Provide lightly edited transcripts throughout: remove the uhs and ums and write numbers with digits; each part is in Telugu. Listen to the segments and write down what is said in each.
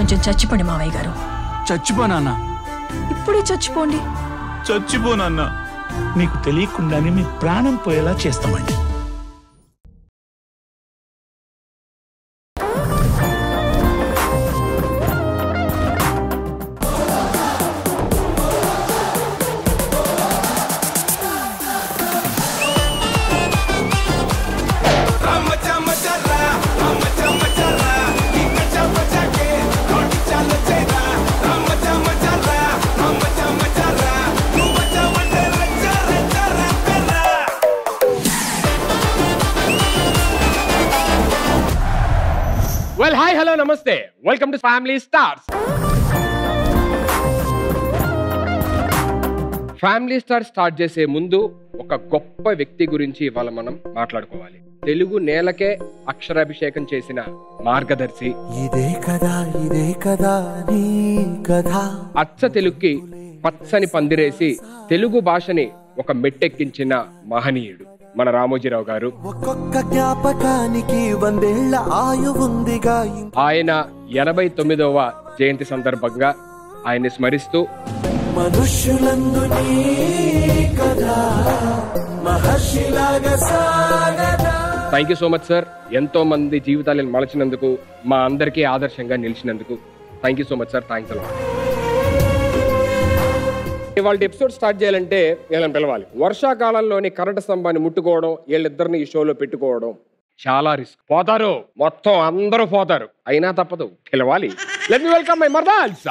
కొంచెం చచ్చిపోండి మావయ్య గారు. చచ్చిపోనా? ఇప్పుడే చచ్చిపోండి. చచ్చిపోనన్నా, మీకు తెలియకుండానే మీ ప్రాణం పోయేలా చేస్తామండి. Well, hi, hello, namaste. Welcome to Family Stars. Family star start చేసే ముందు ఒక గొప్ప వ్యక్తి గురించి ఇవాళ మనం మాట్లాడుకోవాలి. తెలుగు నేలకే అక్షరాభిషేకం చేసిన మార్గదర్శి, ఇదే కదా నీ కథ. అచ్చ తెలుగుకి పచ్చని పందిరేసి తెలుగు భాషని ఒక మెట్టెక్కించిన మహనీయుడు మన రామోజీరావు గారు. ఒక్కొక్క జ్ఞాపకానికి 100 ఏళ్ల ఆయువుందిగా. ఆయన 89వ జయంతి సందర్భంగా ఆయన్ని స్మరిస్తూ మనుష్యులందు నీ కథ మహర్షిలాగా సాగదా. Thank you so much sir. ఎంతో మంది జీవితాలను మలచినందుకు, మా అందరికీ ఆదర్శంగా నిలిచినందుకు thank you so much sir. Thanks a lot. ఇవాళ ఎపిసోడ్ స్టార్ట్ చేయాలంటే వీళ్ళని పిలవాలి. వర్షాకాలంలోని కరెంటు స్తంభాన్ని ముట్టుకోవడం, వీళ్ళిద్దరిని ఈ షోలో పెట్టుకోవడం చాలా రిస్క్. పోతారు, మొత్తం అందరూ పోతారు, అయినా తప్పదు, పిలవాలి. లెట్ మీ వెల్కమ్ మై మర్దాల్స్.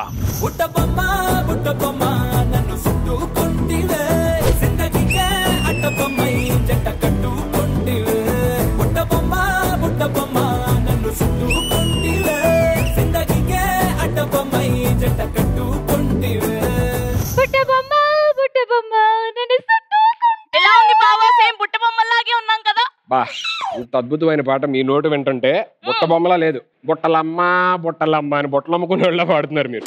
నన్ను చుట్టుకుంటివే జిందగీకే అడ్డబొమ్మై జంట కట్టుకుంటివే. బుట్టబొమ్మ నన్ను చుట్టుకుంటివే జిందగీకే అడ్డబొమ్మై జంట కట్టుకుంటివే. బుట్టబొమ్మ నన్ను చుట్టుకుంటివే. ఎలా ఉంది బావా? సేమ్ బుట్టబొమ్మలాగే ఉన్నాం కదా. బా, ఇంత అద్భుతమైన పాట మీ నోటు వింటుంటే బుట్ట బొమ్మలా లేదు, బుట్టలమ్మ అని బుట్టలమ్ముకునే వాళ్ళ పాడుతున్నారు మీరు.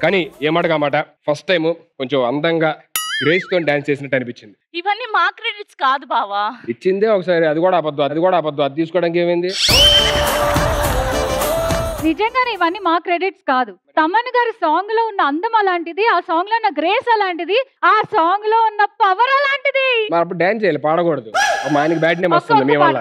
కానీ ఏమాటగా మాట ఫస్ట్ టైం కొంచెం అందంగా గ్రేస్ తో డాన్స్ చేసినట్టు అనిపించింది. ఇవన్నీ మా క్రెడిట్స్ కాదు బావా. ఇచ్చిందే ఒకసారి, అది కూడా అబద్ధం. అది తీసుకోవడానికి ఏమైంది? నిజంగానే ఇవన్నీ మా క్రెడిట్స్ కాదు. తమన్ గారి సాంగ్ లో ఉన్న అందం అలాంటిది, ఆ సాంగ్ లో ఉన్న గ్రేస్ అలాంటిది, ఆ సాంగ్ లో ఉన్న పవర్ అలాంటిది. మరి అప్పుడు డాన్స్ చేయాలి, పాడకూడదు. మా ఆయనకి బ్యాడ్ నేమ్ వస్తుంది మీ వల్ల.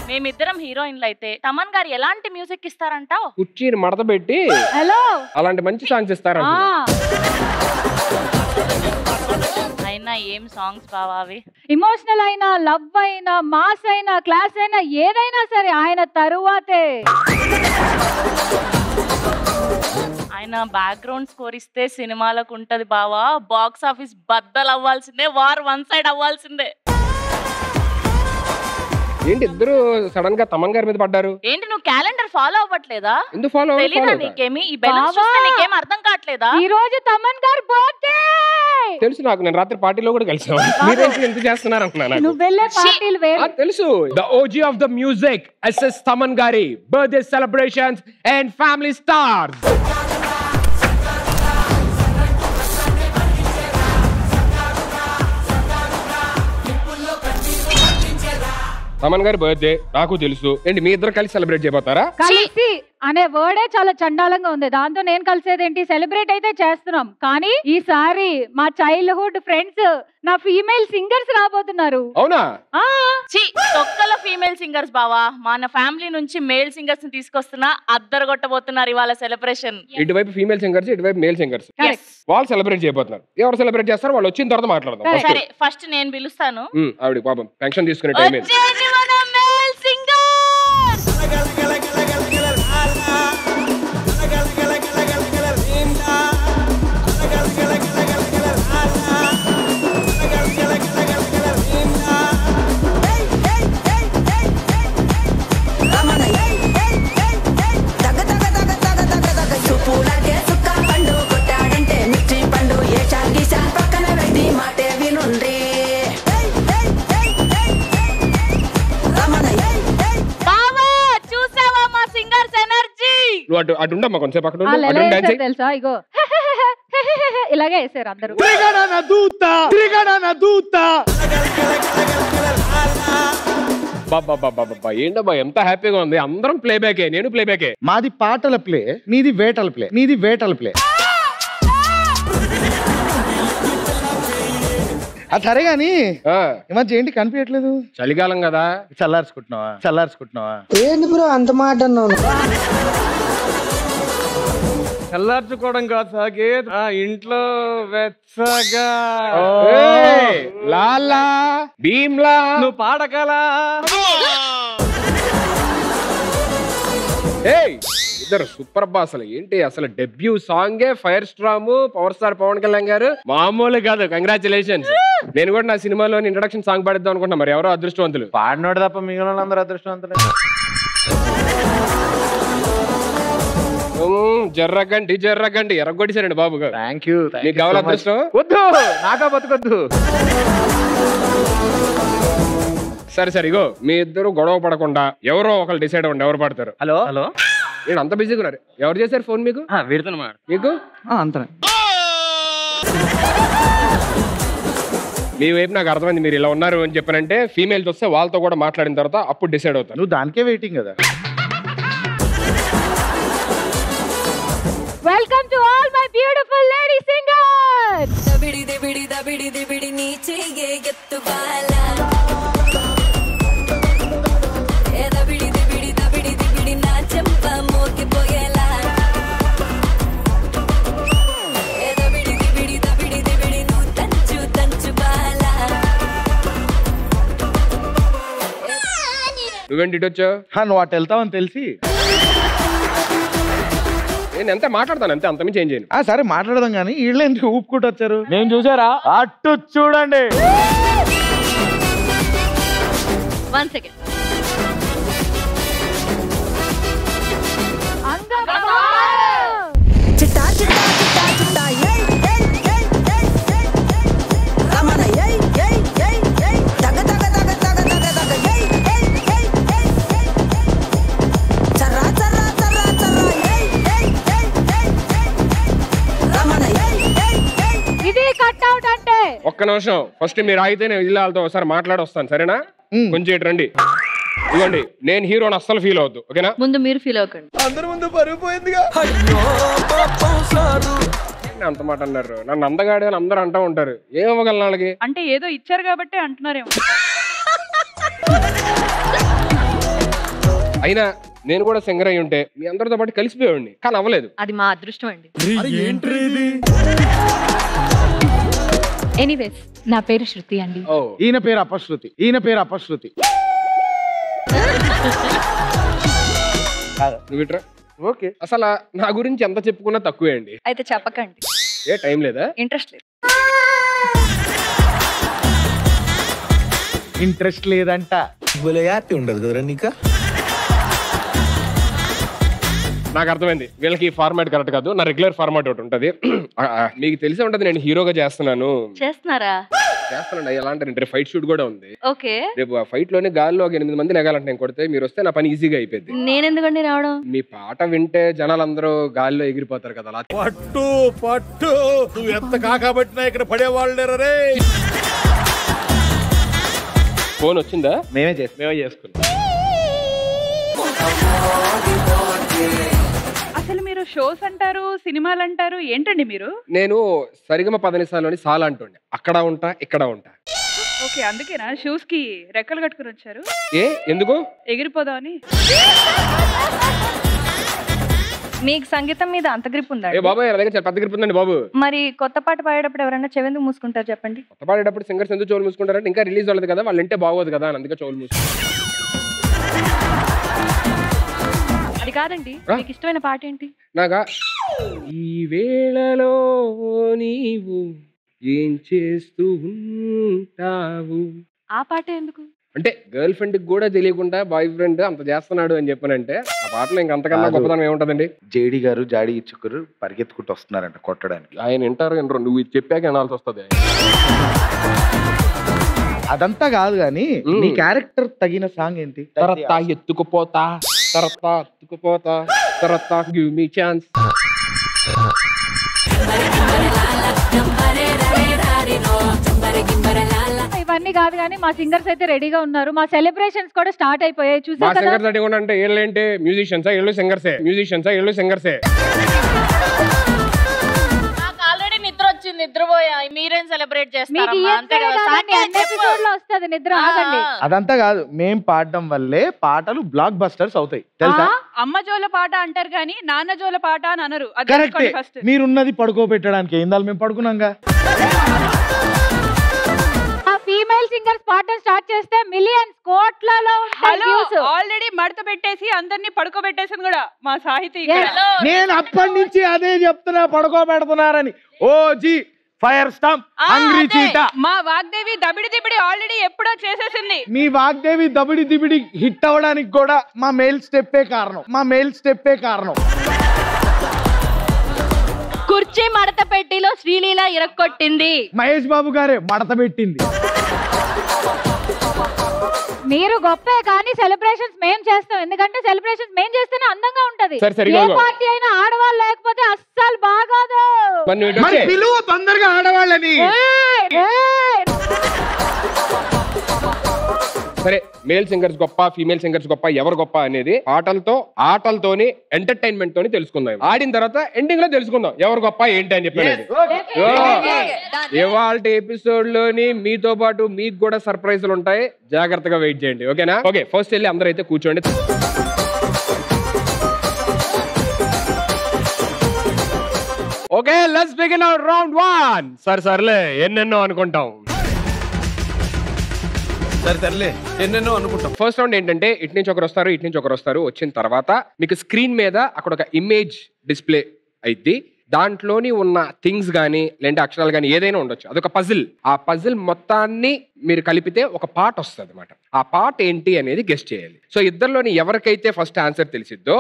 మేమిద్దరం హీరోయిన్లు అయితే తమన్ గారు ఎలాంటి మ్యూజిక్ ఇస్తారంటావు? కుర్చీని మడత పెట్టి హలో అలాంటి మంచి సాంగ్స్ ఇస్తారంట. అయినా ఏం సాంగ్స్ బావా అవి? ఎమోషనల్ అయినా, లవ్ అయినా, మాస్ అయినా, క్లాస్ అయినా, ఏదైనా సరే ఆయన తరువాతే. ఆయన బ్యాక్గ్రౌండ్ స్కోర్ ఇస్తే సినిమాలకు ఉంటది బావా. బాక్స్ ఆఫీస్ బద్దలు అవ్వాల్సిందే, వార్ వన్ సైడ్ అవ్వాల్సిందే. ఏంటి ఇద్దరు సడన్ గా తమన్ గారి మీద పడ్డారు? ఏంటి నువ్వు క్యాలెండర్ ఫాలో అవ్వట్లేదా? ఎందుకు ఫాలో తెలీదా నీకేమి? ఈ బెలూన్స్ చూస్తే నీకేం అర్థం కావట్లేదా? ఈ రోజు తమన్ గారి బర్త్డే. తెలుసు నాకు, నేను రాత్రి పార్టీలో కూడా కలిసాను. మీరేంటి ఎంత చేస్తున్నారు అనుకున్నాను. నువ్వు వెళ్ళే పార్టీలు వేరు. తెలుసు. The OG of the music SS Thaman గారి birthday celebrations and family stars. Thaman గారి బర్త్డే నాకు తెలుసు. ఏంటి మీ ఇద్దరు కలిసి సెలబ్రేట్ చేయబోతారా? కలిసి అనే వర్డే చాలా చండాలంగా ఉంది. దాంతో నేను కలిసేదేంటి? సెలబ్రేట్ అయితే చేస్తున్నాం, కానీ ఈసారి మా చైల్డ్హుడ్ ఫ్రెండ్స్, నా ఫీమేల్ సింగర్స్ రాబోతున్నారు. అవునా? తొక్కల ఫీమేల్ సింగర్స్ బావా. మన ఫ్యామిలీ నుంచి మేల్ సింగర్స్ ని తీసుకొస్తున్నా, అద్దరు కొట్టబోతున్నారు ఇవాళ సెలబ్రేషన్. ఇటువైపు ఫీమేల్ సింగర్స్, ఇటువైపు మేల్ సింగర్స్. వాళ్ళు సెలబ్రేట్ చేయబోతున్నారు. ఎవరు సెలబ్రేట్ చేస్తారు వాళ్ళు వచ్చిన తర్వాత మాట్లాడదాం. సరే ఫస్ట్ నేను పిలుస్తాను. ఆవిడ పాపం పెన్షన్ తీసుకునే టైం మేల్ సింగర్. అటుండమ్మా కొంచెం పక్కన తెలుసా? ఇగో ఇలాగే వేసారు అందరూ. అబ్బా ఏంటబ్బా ఎంత హ్యాపీగా ఉంది. అందరం ప్లేబ్యాకే, నేను ప్లేబ్యాకే. మాది పాటల ప్లే, మీది వేటల ప్లే, మీది వేటల ప్లే. సరే గాని ఈ మధ్య ఏంటి కనిపించట్లేదు? చలికాలం కదా, చల్లార్చుకుంటున్నావా? ఏంటి బ్రో అంత మాట అన్నావు? చల్లార్చుకోవడం కాదు సాకేత్, ఇంట్లో వెచ్చగా లాలా భీమ్లా నువ్వు పాడకలా. ఇద్దరు సూపర్ అబ్బా. అసలు ఏంటి అసలు డెబ్యూ సాంగే fire storm power star Pawan Kalyan garu మామూలు కాదు. కంగ్రాచులేషన్స్. నేను కూడా నా సినిమాలో ఇంట్రడక్షన్ సాంగ్ పాడిద్దాం అనుకుంటున్నా, మరి ఎవరో అదృష్టవంతులు. పాడినోడు తప్ప మిగిలిన అందరూ అదృష్టవంతులే. జర్రగండి ఎర్రగొట్టేశారండి బాబు గారు. Thank you. మీకు కావాలి అదృష్టం? వద్దు, నాకా బతుకొద్దు. సరే ఇగో మీ ఇద్దరు గొడవ పడకుండా ఎవరో ఒకరు డిసైడ్ అవ్వండి ఎవరు పడతారు. హలో నేను అంత బిజీగా ఉన్నారు. ఎవరు చేశారు ఫోన్ మీకు? వీడుతున్నా మీకు అంతే. మీ వైపు నాకు అర్థమైంది, మీరు ఇలా ఉన్నారు అని చెప్పానంటే ఫీమేల్స్ వస్తే వాళ్ళతో కూడా మాట్లాడిన తర్వాత అప్పుడు డిసైడ్ అవుతాను. నువ్వు దానికే వెయిటింగ్ కదా. Welcome to all my beautiful lady singers. దబిడి దబిడి దబిడి దబిడి నీచే ఎత్తు బాల ఏ దబిడి దబిడి దబిడి దబిడి నా చెంప మోగిపోయేలా ఏ దబిడి దబిడి దబిడి దబిడి నువ్వు తంచు బాల. నువ్వేంటి ఇటు వచ్చావు? నువ్వు అటు వెళ్తావని తెలిసి నేను ఎంత మాట్లాడతాను అంతే, అంతమించి ఏం చేయను. సరే మాట్లాడదాం కానీ వీళ్ళు ఎందుకు ఊపుకుంటూ వచ్చారు? నేను చూసారా? అటు చూడండి. 1 సెకండ్. చిట్టా చిట్టా చిట్టా చిట్టా ఏయ్ ఏయ్ ఏయ్ ఏయ్ ఏయ్ రమణ ఏయ్ ఏయ్ ఏయ్ ఏయ్ దగ దగ దగ దగ దగ దగ ఏయ్ ఏయ్ ఏయ్ ఏయ్ ఏయ్ చర్రా చర్రా చర్రా చర్రా ఏయ్ ఏయ్ ఏయ్ ఏయ్ రమణ ఏయ్ ఏయ్ ఏయ్. ఇది కట్ అవుట్ అంటే. ఒక్క నిమిషం, ఫస్ట్ మీరు ఆగితే నేను ఇల్లాలతో ఒకసారి మాట్లాడి వస్తాను, సరేనా? కొంచెం ఇటు రండి. ఇదిగోండి, నేను హీరోని అస్సలు ఫీల్ అవద్దు, ఓకేనా? ముందు మీరు ఫీల్ అవ్వకండి. అందరి ముందు పరుగు పోయిందిగా. అంత మాట అన్నారు. నన్ను అందగాడే అని అందరూ అంటూ ఉంటారు. ఏమవ్వగలను వాళ్ళకి? అంటే ఏదో ఇచ్చారు కాబట్టి అంటున్నారేమో. అయినా నేను కూడా సింగర్ అయి ఉంటే మీ అందరితో పాటు కలిసిపోయేవాడిని, కానీ అవ్వలేదు. అది మా అదృష్టం అండి. ఎనీవేస్ నా పేరు శృతి అండి. ఈయన పేరు అపశృతి. నువ్వు ఇట్రా. ఓకే. అసలు నా గురించి ఎంత చెప్పుకున్నా తక్కువే అండి. అయితే చెప్పకండి. ఏ టైం లేదా? ఇంట్రెస్ట్ లేదు. ఇంట్రెస్ట్ లేదంట. ఉండదు కదరా నీకా? నాకు అర్థమైంది, వీళ్ళకి ఈ ఫార్మాట్ కరెక్ట్ కాదు. నా రెగ్యులర్ ఫార్మాట్ ఒకటి ఉంటది. మీకు తెలిసే ఉంటది, నేను హీరోగా చేస్తున్నాను. చేస్తానండి. ఎలా అంటే రేపు ఫైట్ షూట్ కూడా ఉంది. ఓకే. రేపు ఆ ఫైట్ లోనే గాల్లో 8 మంది నెగాలంటే నేను కొడితే మీరు వస్తే నా పని ఈజీగా అయిపోయింది. నేను ఎందుకండి రావడం? మీ పాట వింటే జనాలందరూ గాల్లో ఎగిరిపోతారు కదా. పట్టు నువ్వు ఎంత కాకబట్టినా ఇక్కడ పడేవాళ్ళు రే. ఫోన్ వచ్చిందా? మేమే చేసుకున్నాం. అసలు మీరు షోస్ అంటారు, సినిమాలు అంటారు, ఏంటండి మీరు? నేను సరిగమ పదనిసాలోని సాలా అంటుండే. అక్కడ ఉంటా, ఇక్కడ ఉంటా. ఓకే, అందుకేనా షూస్ కి రెక్కలు కట్టుకుని వచ్చారు? ఎందుకు? ఎగిరిపోదామని. మీకు సంగీతం మీద అంత గ్రిప్ ఉందా? బాబాయ్ నా దగ్గర పెద్ద గ్రిప్ ఉందండి బాబు. మరి కొత్త పాట పాడేటప్పుడు ఎవరైనా చెవెందుకు మూసుకుంటారు చెప్పండి? కొత్త పాడేటప్పుడు సింగర్స్ ఎందుకు చెవులు మూసుకుంటారంటే ఇంకా రిలీజ్ అవ్వలేదు కదా, వాళ్ళు ఇంటే బాగోదు కదా అని అందుకే చెవులు మూసుకుంటారు. అది కాదండి, మీకు ఇష్టమైన పాట ఏంటి? నాగా ఈ వేళలో నీవు ఏం చేస్తూ ఉంటావు, ఆ పాట ఎందుకు? అంటే గర్ల్ ఫ్రెండ్ కూడా తెలియకుండా బాయ్ ఫ్రెండ్ అంత చేస్తున్నాడు అని చెప్పానంటే ఆ పాటలో ఇంకంతకన్నా గొప్పతనం ఏముంటదండి? జేడి గారు జాడి ఇచ్చుకురు పరిగెత్తుకుంటూ వస్తున్నారంట కొట్టడానికి. ఆయన వింటారు నువ్వు ఇది చెప్పాక వినాల్సి వస్తుంది. అదంతా కాదు కానీ నీ క్యారెక్టర్ తగిన సాంగ్ ఏంటి? తరత్తా ఎత్తుకుపోతా, తరత్తా ఎత్తుకుపోతా, తరత్తా గివ్ మీ ఛాన్స్. అవన్నీ కాదు కానీ మా సింగర్స్ అయితే రెడీగా ఉన్నారు. మా సెలబ్రేషన్స్ కూడా స్టార్ట్ అయిపోయాయి. మా చూసారు కదా. సింగర్స్ రెడీగా ఉన్నా అంటే వీళ్ళేంటి మ్యూజిషియన్సా వీళ్ళు సింగర్సే సింగర్సే. నాకు ఆల్రెడీ నిద్ర వచ్చింది, నిద్రపోయా. మీరేం సెలబ్రేట్ మీకు చేస్తారమ్మా? అంతే కదా. అన్ని ఎపిసోడ్ లో వస్తుంది నిద్ర. ఆగండి. అదంతా కాదు, మేం పాడడం వల్లే పాటలు బ్లాక్ బస్టర్స్ అవుతాయి తెలుసా. అమ్మ జోల పాట అంటారు కానీ నాన్న జోల పాట అని అనరు. అది కరెక్టే, తెలుసుకోండి ఫస్ట్. మీరున్నది పడుకోబెట్టడానికి. ఏందాలు మేము పడుకున్నాంగా. ఆ ఫీమేల్ సింగర్స్ పాడడం స్టార్ట్ చేస్తే మిలియన్స్ కోట్లలో హలో ఆల్రెడీ మడత పెట్టేసి అందరినీ పడుకోబెట్టేసింది కూడా మా సాహితీ. నేను అప్పటి నుంచి అదే చెప్తున్నా, పడుకోబెడుతున్నారని. O G fire storm hungry cheetah. మా వాగ్దేవి దబిడి దిబిడి ఆల్రెడీ ఎప్పుడో చేసేసింది. మీ వాగ్దేవి దబిడి దిబిడి హిట్ అవ్వడానికి కూడా మా మేల్ స్టెప్పే కారణం. కుర్చీ మడత పెట్టిలో శ్రీలీల ఇరక్కొట్టింది. మహేష్ బాబు గారే మడత పెట్టింది. మీరు గొప్పే కానీ సెలబ్రేషన్స్ మేం చేస్తాం. ఎందుకంటే సెలబ్రేషన్స్ మేం చేస్తేనే అందంగా ఉంటది. ఏ పార్టీ అయినా ఆడవాళ్ళు లేకపోతే అస్సలు బాగోదు. మరి పిలువ తొందరగా ఆడవాళ్ళని. సరే, మేల్ సింగర్స్ గొప్ప ఫీమేల్ సింగర్స్ గొప్ప ఎవరు గొప్ప అనేది ఆటలతోని ఎంటర్టైన్మెంట్ తోని తెలుసుకుందాం. ఆడిన తర్వాత ఎండింగ్ లో తెలుసుకుందాం ఎవరు గొప్ప ఏంటి అని చెప్పి. ఇవాళ ఎపిసోడ్ లోని మీతో పాటు మీకు కూడా సర్ప్రైజ్లు ఉంటాయి. జాగ్రత్తగా వెయిట్ చేయండి. ఓకేనా? ఓకే, ఫస్ట్ వెళ్ళి అందరూ అయితే కూర్చోండి. Okay, let's begin our round 1. సర్లే ఎన్నెన్నో అనుకుంటాం. సర్లే ఎన్నెన్నో అనుకుంటాం. ఫస్ట్ రౌండ్ ఏంటంటే ఇటు నుంచి ఒకరు వస్తారు. వచ్చిన తర్వాత మీకు స్క్రీన్ మీద అక్కడ ఒక ఇమేజ్ డిస్ప్లే అయింది. దాంట్లోని ఉన్న థింగ్స్ కానీ లేదంటే అక్షరాలు కానీ ఏదైనా ఉండొచ్చు. అదొక పజిల్. ఆ పజిల్ మొత్తాన్ని మీరు కలిపితే ఒక పాట వస్తుంది అన్నమాట. ఆ పాట ఏంటి అనేది గెస్ట్ చేయాలి. సో ఇద్దరిలోని ఎవరికైతే ఫస్ట్ ఆన్సర్ తెలిసిద్దో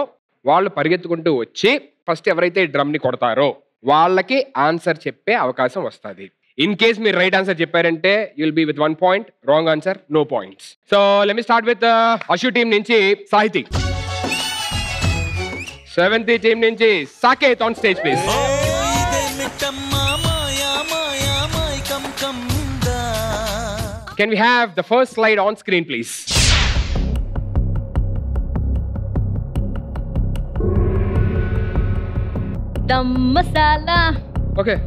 వాళ్ళు పరిగెత్తుకుంటూ వచ్చి ఫస్ట్ ఎవరైతే డ్రమ్ ని కొడతారో వాళ్ళకి ఆన్సర్ చెప్పే అవకాశం వస్తుంది. ఇన్ కేస్ మీరు రైట్ ఆన్సర్ చెప్పారంటే you'll be with 1 point, wrong answer no points. So let me start with Ashu team నుంచి సాహితి, 7th టీం నుంచి Saketh on stage please. Can we have the first slide on screen please? Dum Masala. Okay.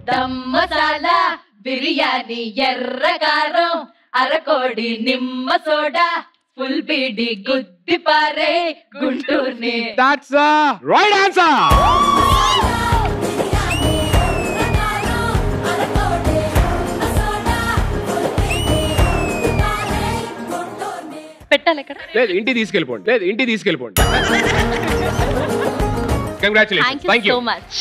Dum Masala biryani ఎర్రకారం అరకోడి నిమ్మ సోడా ఫుల్ బీడి గుద్ది పారే గుంటూర్ని. That's the right answer. పెట్టాలి ఇక్కడ. లేదు ఇంటికి తీసుకెళ్ళిపోండి. Congratulations. Thank you so much.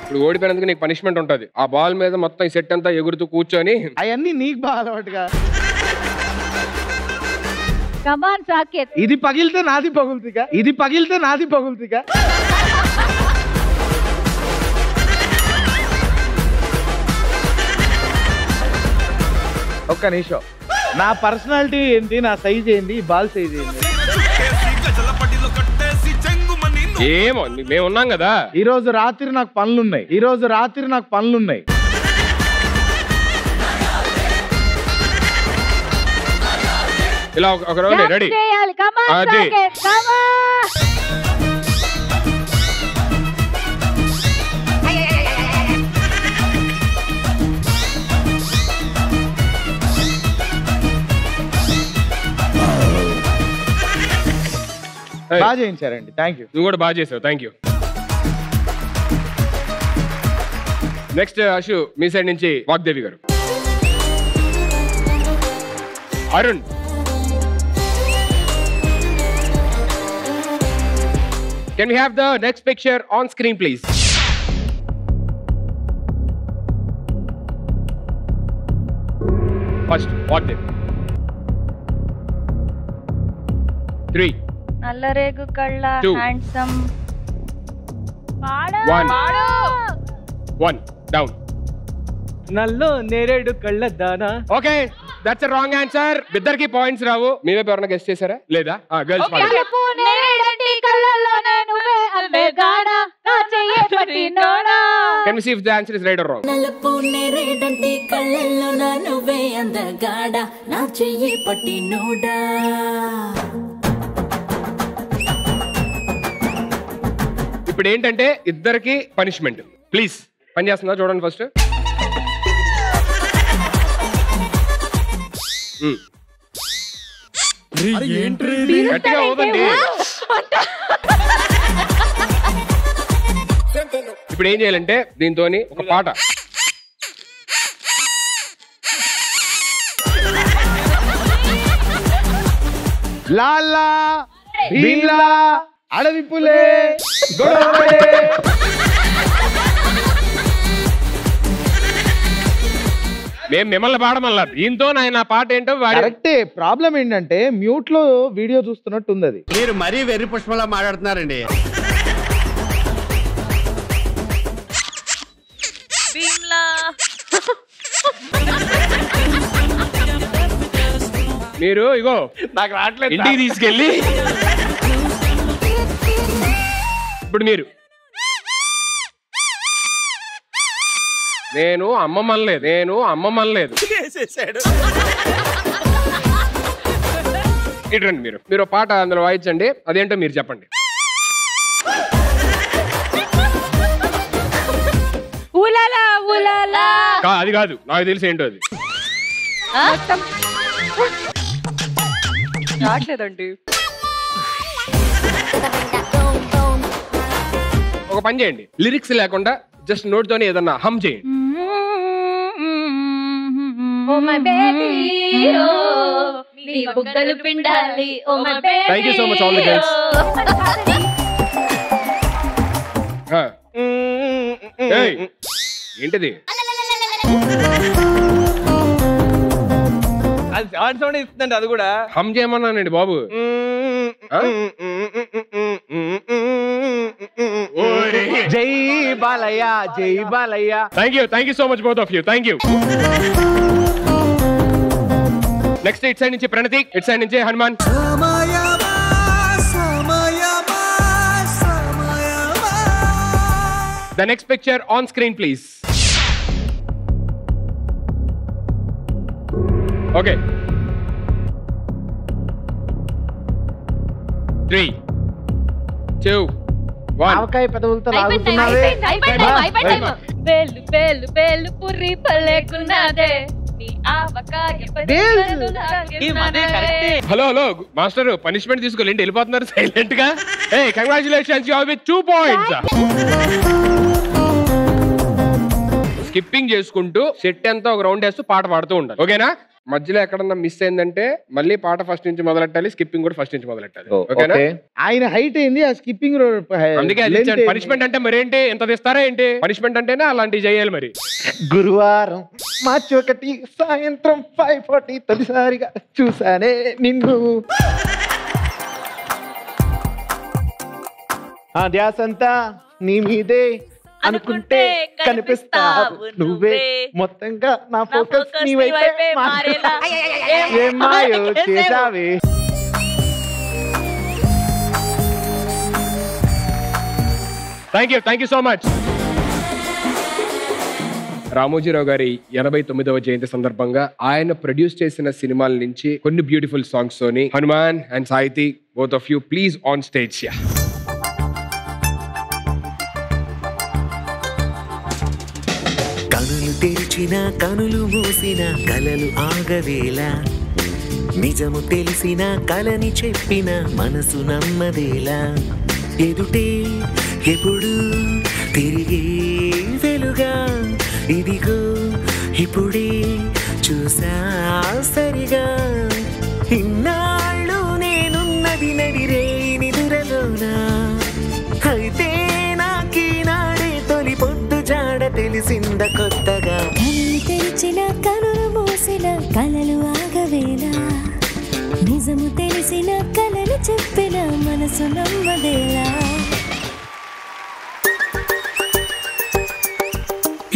ఇప్పుడు ఓడిపోయినందుకు నీకు పనిష్మెంట్ ఉంటది. ఆ బాల్ మీద మొత్తం ఈ సెట్ అంతా ఎగురుతూ కూర్చొని అవన్నీ నీకు బాగా అలవాటుగా. కమాన్ సాకేత్. ఇది పగిలితే నాది పగులుతిగా. ఒక్క నిమిషం. నా పర్సనాలిటీ ఏంటి, నా సైజ్ ఏంటి, బాల్ సైజ్ ఏంటి? ఏమో మేము ఉన్నాం కదా. ఈ రోజు రాత్రి నాకు పనులున్నాయి. ఇలా ఒక రౌండ్ రెడీ. అది బాగా చేయించారండి. Thank you. నువ్వు కూడా బాగా చేసావు. Thank you. నెక్స్ట్ అశు మీ సైడ్ నుంచి వాగ్దేవి గారు. Arun, can we have the next picture on screen please? First, Vaagdevi. 3, నల్లరేగు కళ్ళ 2, హ్యాండ్సమ్ 1 down. నల్లో నేరేడు కళ్ళ దానా. Okay, that's a wrong answer. ఇద్దరికి పాయింట్స్ రావు. మీవే ఎవరైనా గెస్ట్ చేశారా లేదా? Girls పట్టినోడా. Can we see if the answer is right or wrong? నలుపు నేరేడంటి కళ్ళల్లో నా నువ్వే అందగాడ నా చెయ్యి పట్టినోడా. ఇప్పుడు ఏంటంటే ఇద్దరికి పనిష్మెంట్. ప్లీజ్ పని చేస్తుందా చూడండి ఫస్ట్. గట్టిగా అవుదండి. ఇప్పుడు ఏం చేయాలంటే దీంతో ఒక పాట. లాలా బిల్లా అడవి పులే గొడవలే. మేము మిమ్మల్ని పాడమల్లా దీంతో నాయన పాట ఏంటో కరెక్టే. ప్రాబ్లం ఏంటంటే మ్యూట్ లో వీడియో చూస్తున్నట్టు ఉంది అది. మీరు మరీ వెర్రి పుష్పలా మాట్లాడుతున్నారండి. మీరు ఇగో నాకు రావట్లేదు ఇంటికి తీసుకెళ్ళి ఇప్పుడు మీరు నేను అమ్మమ్మలేదు ఇటండి మీరు పాట అందులో వాయించండి. అదేంటో మీరు చెప్పండి. ఊలాలా ఊలాలా. అది కాదు, నాకు తెలిసి ఏంటో అది. రావట్లేదండి. ఒక పని చేయండి, లిరిక్స్ లేకుండా జస్ట్ నోట్ తోనే ఏదన్నా హమ్ చేయండి. ఓ మై బేబీ ఓ నీ బుగ్గలు పిండాలి oh my baby. Thank you so much all the girls. ఏంటిది? అది సౌండ్ ఇస్తుందండి. అది కూడా హమ్ చేయమన్నానండి బాబు. జై బాలయ్య జై Balayya. Thank you so much both of you. Thank you. Next it side నుంచి ప్రణతి, ఇట్ సైడ్ నుంచి Hanuman. The next picture on screen, please. Okay. 3, 2, 1. ఆవకాయ పెదవులతో లాగుతున్నావే. బేలు బేలు బేలు పుర్రి పల్లెకున్నదే నీ ఆవకాయ పెదవులు లాగేస్తున్నదే. హలో మాస్టర్, పనిష్మెంట్ తీసుకోలేండి, వెళ్ళిపోతున్నారు సైలెంట్ గా. Hey, congratulations, you have with 2 points. Skipping చేసుకుంటూ సెట్ అంతా ఒక రౌండ్ వేస్తూ పాట పాడుతూ ఉండాలి. ఓకేనా? మధ్యలో ఎక్కడన్నా మిస్ అయిందంటే మళ్ళీ పాట ఫస్ట్ నుంచి మొదలెట్టాలి, స్కిప్పింగ్ కూడా ఫస్ట్ నుంచి మొదలెట్టాలి. ఓకేనా? ఆయన హైట్ ఏంది, ఆ స్కిప్పింగ్ అందుకే పనిష్మెంట్ అంటే మరేంటి, ఎంత తెస్తారా ఏంటి? పనిష్మెంట్ అంటేనే అలాంటివి చేయాలి. మరి గురువారం మార్చి 1 సాయంత్రం 5:40 తొలిసారిగా చూసానే నిన్ను. ఆ ధ్యాసంతా నీ మీదే అనుకుంటే కనిపిస్తావు నువ్వే, మొత్తంగా నా ఫోకస్ నీ వైపే మారేలా. ఏం మాయో చేసావే. Thank you so much. Ramoji Rao గారి 89వ జయంతి సందర్భంగా ఆయన ప్రొడ్యూస్ చేసిన సినిమాల నుంచి కొన్ని బ్యూటిఫుల్ సాంగ్స్ తోని Hanuman and Sahithi, both of you please on stage. కనులు తెరిచిన కనులు మూసిన కలలు ఆగవేలా, నిజము తెలిసిన కలని చెప్పిన మనసు నమ్మదేలా, ఎదుటే ఎప్పుడు తిరిగే వెలుగా ఇదిగో ఇప్పుడే చూసా సరిగా, ఇన్నాళ్ళు నేనున్నది నడిరే నిదురలోనా, అయితే నాకీనాడే తొలి పొద్దు జాడ తెలిసింద కొత్తగా. కనులు తెరిచిన కనులు మూసిన కలలు ఆగవేలా, నిజము తెలిసిన కలలు చెప్పిన మనసు నమ్మదేలా.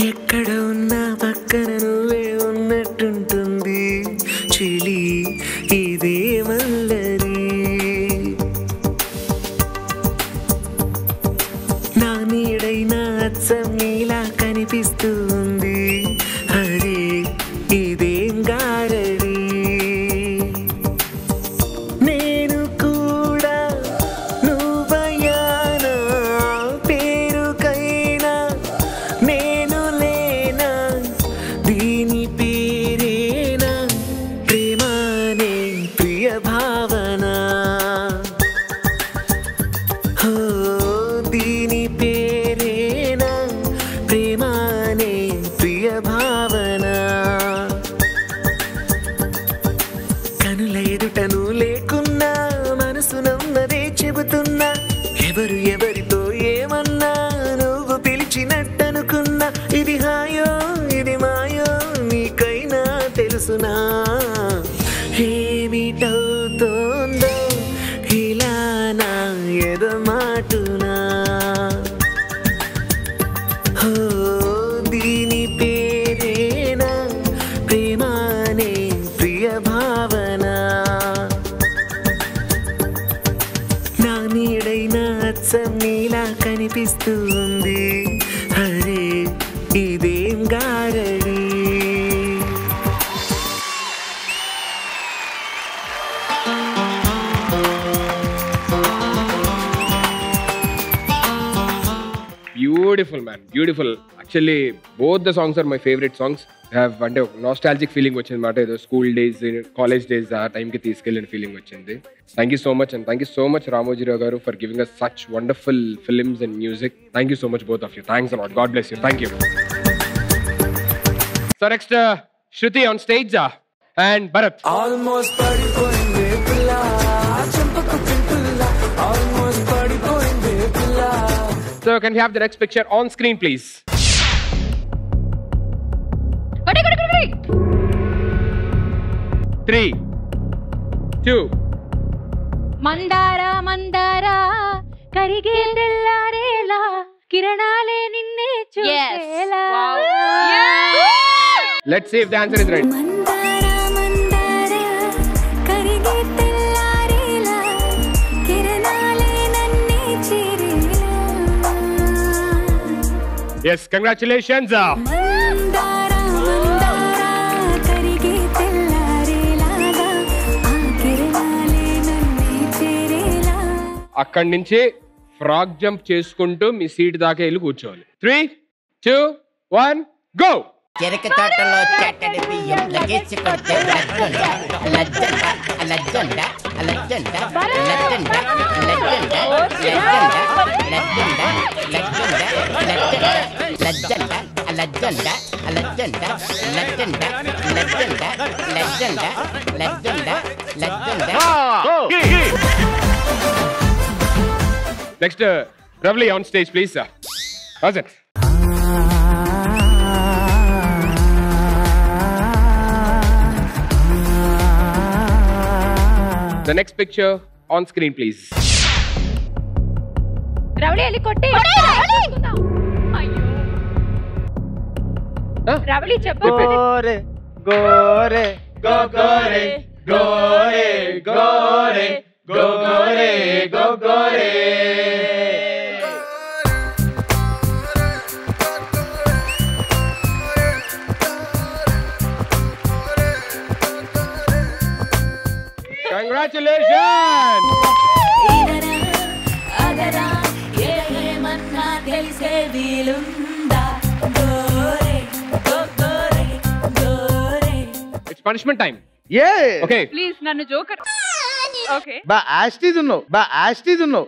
ఎక్కడ ఉన్నా పక్కన నువ్వే ఉన్నట్టుంటుంది చెలి, ఇదే మల్లరి. నా నీడైనా లోతునా ఏమిటవుతోందో ఇలా నా ఎదమాటునా ఓ దీని పేరేనా ప్రేమానే ప్రియ భావన నా నీడైన అచ్చం నీలా కనిపిస్తుంది అరే ఇదేం గారడి beautiful man, beautiful. Actually both the songs are my favourite songs. అంటే నాస్టాలజిక్ ఫీలింగ్ వచ్చింది మాట. ఏదో స్కూల్ డేస్, కాలేజ్ డేస్ ఆ టైంకి తీసుకెళ్ళిన ఫీలింగ్ వచ్చింది. Thank you so much and thank you so much Ramoji Rao గారు for giving us such wonderful films and music. Thank you so much both of you. Thanks a lot. God bless you. Thank you. So next Shruti on stage and Bharat. Almost padipoyinde pilla champaku pintilla almost padipoyinde pilla. So can we have the next picture on screen please? 3, 2. మందార మందార కరిగే తెల్లారేలా కిరణాలే నిన్నే చూసేలా. Let's see if the answer is right. మందార మందార కరిగే తెల్లారేలా కిరణాలే నన్నే చేరేలా. Yes, congratulations. మందార మందార కరిగే తెల్లారేలాగా ఆ కిరణాలే నన్నే చేరేలా. అక్కడి నుంచి ఫ్రాక్ జంప్ చేసుకుంటూ మీ సీట్ దాకా వెళ్ళి కూర్చోవాలి. 3, 2, 1 గో. చెరుకు తోటలో చెట్టడి బియ్యం లగేసి కొట్టే లజ్జండ లజ్జండ లజ్జండ లజ్జండ లజ్జండ లజ్జండ లజ్జండ లజ్జండ లజ్జండ లజ్జండ లజ్జండ లజ్జండ లజ్జండ లజ్జండ లజ్జండ లజ్జండ. Next Ravli on stage please sir. How's it? The next picture on screen please. Ravali వెళ్ళి కొట్టి. అయ్యో రవళి చెప్పు. గోరే గోరే గోరే గోరే గోరే గోరే గోరే. Congratulations. అదరా ఏమన్నా తెలిసే వీలుందా గోరే గోరే గోరే. It's punishment time. A Okay. Please నన్ను జోకర్. ఓకే బా యాస్టీజ్ ఉన్నావు, బా యాస్టీజ్ ఉన్నావు.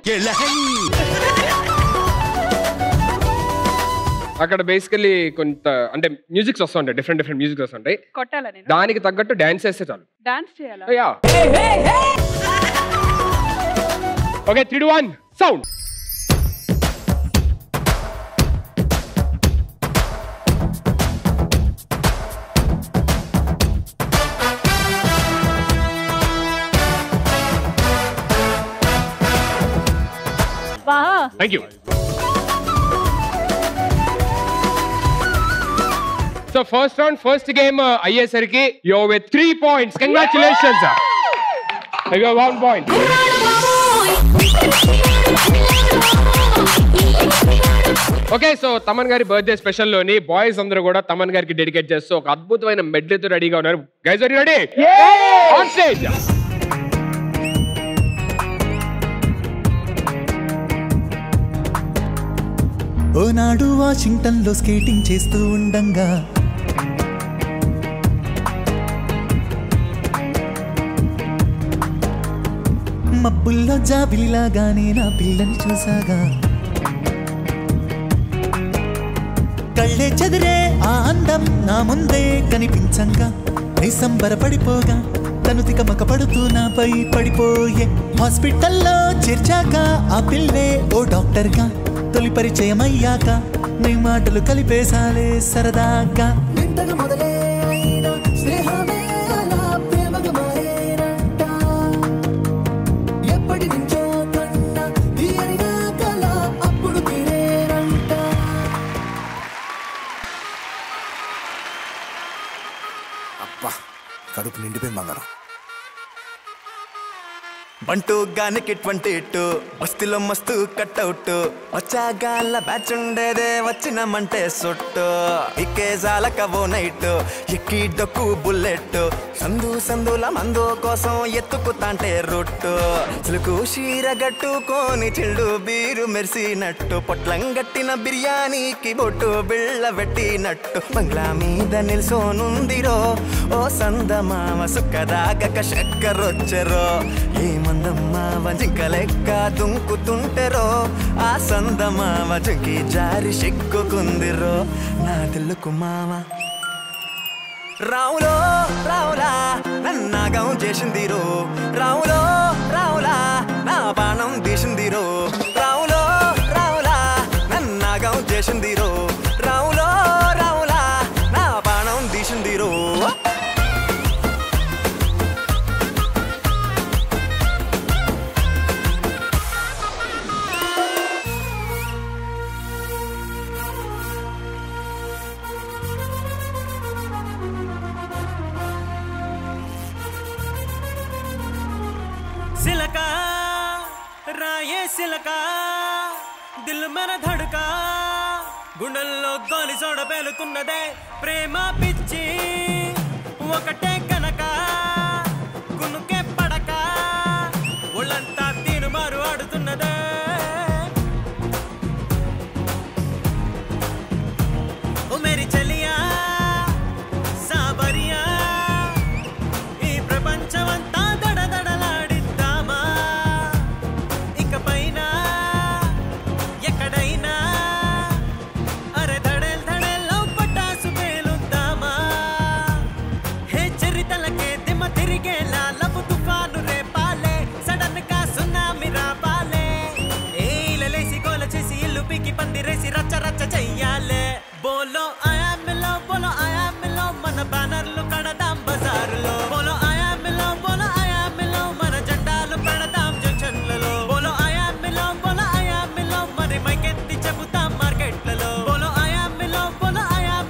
అక్కడ బేసికలీ కొంత అంటే మ్యూజిక్స్ వస్తుంటాయి, డిఫరెంట్ మ్యూజిక్స్ వస్తుంటాయి. కొట్టాలా నేను? దానికి తగ్గట్టు డాన్స్ చేస్తే చాలు. డాన్స్ చేయాలా? యా. Okay 3, 2, 1 sound. వా thank you. So first round first game అయ్యేసరికి యు విత్ 3 points. కంగ్రాచులేషన్స్. You have 1 point. Okay so Thaman గారి బర్త్డే స్పెషల్ లోని బాయ్స్ అందరూ కూడా తమన్ గారికి డెడికేట్ చేస్తూ ఒక అద్భుతమైన మెడ్లెతో రెడీగా ఉన్నారు. Guys are you ready? On stage. ఓనాడు వాషింగ్టన్ లో స్కేటింగ్ చేస్తూ ఉండంగా మబ్బుల్లో జాబిలిలాగానే నా పిల్లని చూసాగా కళ్ళే చెదిరే ఆ అందం నా ముందే కనిపించంగా సంబరపడిపోగా తను తికమక పడుతూ నాపై పడిపోయే హాస్పిటల్లో చేర్చాక ఆ పిల్లే ఓ డాక్టర్గా తొలి పరిచయం అయ్యాక నీ మాటలు కలిపేసాలే సరదాగా మొదలే అయినా స్నేహమే కడుపు నిండిపోయింది బంగారం. బంటూ గానికి 22 బస్తీలో మస్తు కట్అవుట్ వచ్చాగాల బ్యాచ్ ఉండేదే వచ్చినమంటే సొట్టు ఇక్కేజాలకవో నైట్ ఎక్కి డొక్కు బుల్లెట్ సందుల మందు కోసం ఎత్తుకుతాంటే రొట్టు చిలుకు షీర గట్టుకొని చిల్లు బీరు మెరిసినట్టు పొట్లం గట్టిన బిర్యానీకి బొట్టు బిళ్ళ పెట్టినట్టు బంగ్లా మీద నిల్సోనుందిరో ఓ సందమామ సుక్కదాగక చక్కరొచ్చెరో మందమ్మావ జింక లెక్క దుంకుతుంటెరో ఆ సందమావ జంకి జారి సిక్కుకుందిరో నా దిల్లుకు మామ రావులో రావులా నన్నాగం చేసిందిరో రావులో రావులా నా బాణం తీసిందిరో రావులో రావులా నన్నాగం చేసిందిరో రావులో రావులా నా బాణం తీసిందిరో సిలకా రాయే సిలకా దిల్ మన ధడకా గుండెల్లో గోలి సోడ పేలుతున్నదే ప్రేమ పిచ్చి ఒకటే కనుక గునుకే పడక ఒళ్ళంతా తీరు మారు ఆడుతున్నదే ఓ మేరీ చలియా సాబరియా ఈ ప్రపంచమంతా దడదడలాడిద్దామా ఇకపైన ఎక్కడైనా అరే ధడేల్ ధడేల్లో పటాసు పేలుద్దామా హే చరితలకే దిమ్మ తిరిగేలా లబు తుఫాను రేపాలే సడన్ గా సునామీ రాపాలే ఏలలేసి గోల చేసి ఇల్లు పీకి పందిరేసి రచ్చ రచ్చ చెయ్యాలే బోలో ఆయా మిలో మన బ్యానర్లు కడదాం బజారులో బోలో ఆయా మిలో మన జెండాలు పెడదాం జంక్షన్లలో బోలో ఆయా మిలో మరి మైకెత్తి చెబుతాం మార్కెట్లలో బోలో ఆయా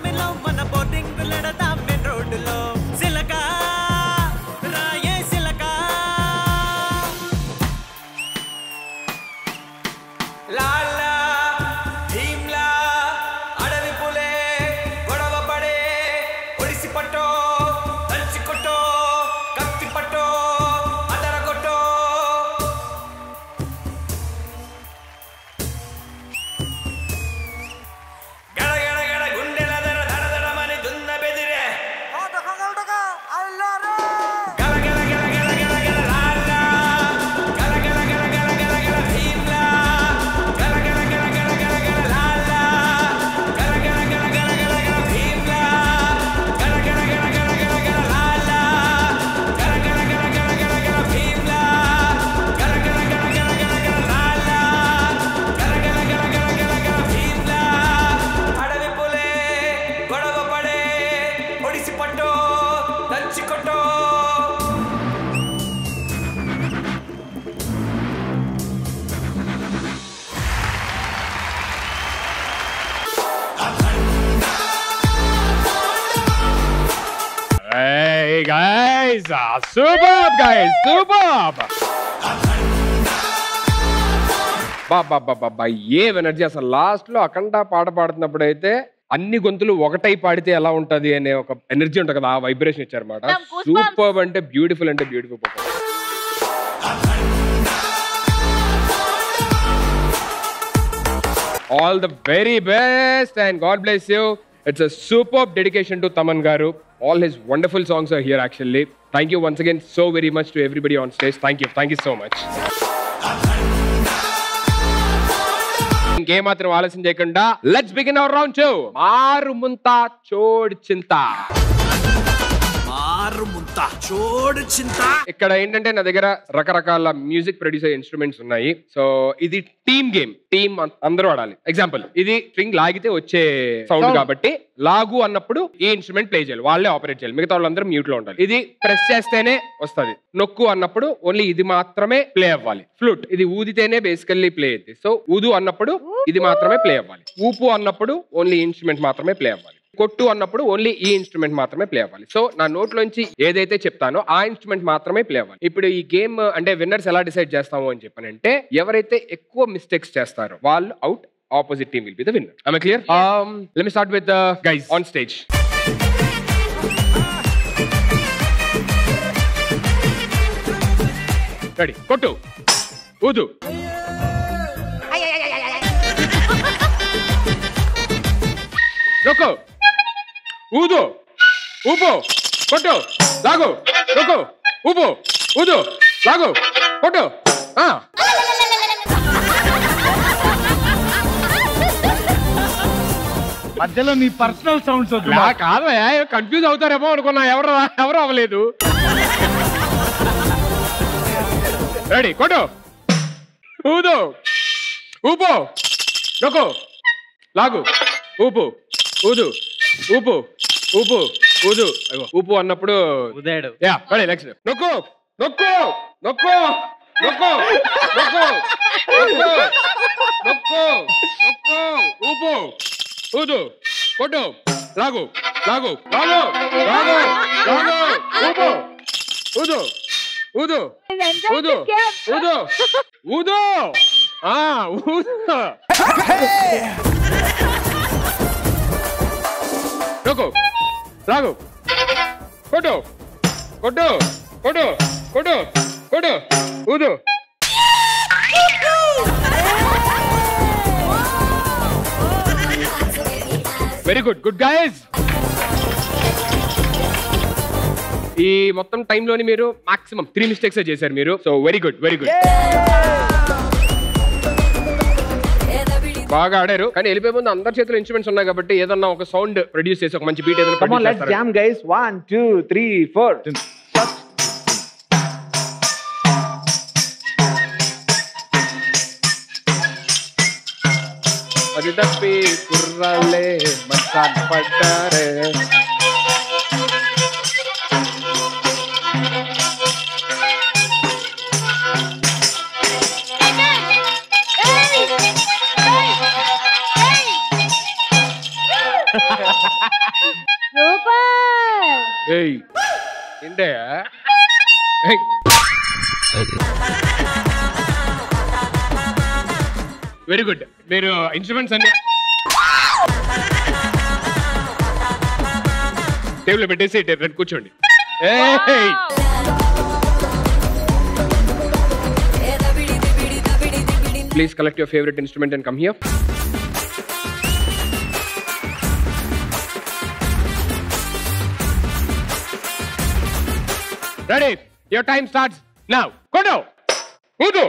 మిలో మన బోర్డింగులు ఎడదాం మెయిన్ రోడ్డులో సిలకా రాయే సిలకా లాలా భీమ్లా అడవి పులే గొడవ పడే ఒడిసి పట్టో దంచి కొట్టో కత్తి పట్టో అదరగొట్టో గడ గడ గడ గుండెల దడ దడ దడమని దున్న బెదిరే గల గల గల గల గల గల లాలా గల గల గల గల గల గల భీమ్లా గల గల గల గల గల గల లాలా గల గల గల గల గల గల భీమ్లా గల గల గల గల గల గల లాలా గల గల గల గల గల గల భీమ్లా గల గల గల గల గల గల లాలా గల గల గల గల గల గల భీమ్లా అడవి పులే గొడవ పడే ఒడిసి పట్టో దంచి కొట్టో Hey guys, superb guys, superb. బాబా ఏం ఎనర్జీ అసలు లాస్ట్ లో అఖండ పాట పాడుతున్నప్పుడు అయితే అన్ని గొంతులు ఒకటై పాడితే ఎలా ఉంటది అనే ఒక ఎనర్జీ ఉంటుంది కదా, ఆ వైబ్రేషన్ ఇచ్చారన్నమాట. సూపర్ అంటే beautiful all the very best and God bless you. It's a superb dedication to Taman Garu. All his wonderful songs are here actually. Thank you once again so very much to everybody on stage. Thank you so much. ఇంకేమాత్రం ఆలస్యం చేయకుండా let's begin our round 2. మారు ముంత చోడు చింత. ఇక్కడ ఏంటంటే నా దగ్గర రకరకాల మ్యూజిక్ ప్రొడ్యూసర్ ఇన్స్ట్రుమెంట్స్ ఉన్నాయి. సో ఇది టీమ్ గేమ్, టీమ్ అందరూ ఆడాలి. ఎగ్జాంపుల్ ఇది స్ట్రింగ్ లాగితే వచ్చే సౌండ్ కాబట్టి లాగు అన్నప్పుడు ఈ ఇన్స్ట్రుమెంట్ ప్లే చేయాలి, వాళ్ళే ఆపరేట్ చేయాలి, మిగతా వాళ్ళందరూ మ్యూట్ లో ఉండాలి. ఇది ప్రెస్ చేస్తేనే వస్తుంది, నొక్కు అన్నప్పుడు ఓన్లీ ఇది మాత్రమే ప్లే అవ్వాలి. ఫ్లూట్ ఇది ఊదితేనే బేసికల్లీ ప్లే అవుతుంది. సో ఊదు అన్నప్పుడు ఇది మాత్రమే ప్లే అవ్వాలి. ఊపు అన్నప్పుడు ఓన్లీ ఇన్స్ట్రుమెంట్ మాత్రమే ప్లే అవ్వాలి. కొట్టు అన్నప్పుడు ఓన్లీ ఈ ఇన్స్ట్రుమెంట్ మాత్రమే ప్లే అవ్వాలి. సో నా నోట్లోంచి ఏదైతే చెప్తానో ఆ ఇన్స్ట్రుమెంట్ మాత్రమే ప్లే అవ్వాలి. ఇప్పుడు ఈ గేమ్ అంటే విన్నర్స్ ఎలా డిసైడ్ చేస్తాము అని చెప్పానంటే ఎవరైతే ఎక్కువ మిస్టేక్స్ చేస్తారో వాళ్ళు out, opposite team will be the winner. Am I clear? Let me start with the guys on stage. Ready? కొట్టు, ఊదు, నొక్కు, ఊదు, ఊపు, కొట్టు, లాగు, నొక్కు, ఊపు, ఊదు, లాగు, కొట్టు. మధ్యలో మీ పర్సనల్ సౌండ్స్ కాదు, కన్ఫ్యూజ్ అవుతారేమో అనుకున్నా. ఎవరు అవ్వలేదు. రెడీ? కొట్టు, ఊదు, ఊపు, నొక్కు, లాగు, ఊపు, ఊదు, ఊపు, ఊపు, ఊదు. ఊపు అన్నప్పుడు ఉదాడు. నెక్స్ట్ నొక్కు, నొక్కు, నొక్కు, నొక్కు, నొక్కు, నొక్కు, నొక్కు, నొక్కు, ఊపు, ఊదు, కొట్టు, లాగు, లాగు, లాగు, లాగు, లాగు, ఊపు, ఊదు, ఊదు, ఊదు, ఊదు, ఊదు, ఊదు, నొక్కు, లాగు, కొట్టు, కొట్టు, కొట్టు, కొట్టు, కొట్టు, ఊదు. Very good, good guys. ఈ మొత్తం టైంలోని మీరు మాక్సిమం 3 మిస్టేక్స్ చేశారు మీరు. So very good, very good. బాగా ఆడారు. కానీ వెళ్ళిపోయే ముందు అందరి చేతులు ఇన్స్ట్రుమెంట్స్ ఉన్నాయి కాబట్టి ఏదన్నా ఒక సౌండ్ ప్రొడ్యూస్ చేసి ఒక మంచి బీట్ ఏదైనా Come on, let's jam guys. 1 2 3 4. అది తప్పి కుర్రాలే మసాన్ పడ్డారే. ఏయ్ ఏంటే వెరీ గుడ్. మీరు ఇన్స్ట్రుమెంట్స్ అన్ని టేబుల్ పెట్టేసి కూర్చోండి. Please collect your favourite instrument and come here. Ready? Your time starts now. Kodo, udu,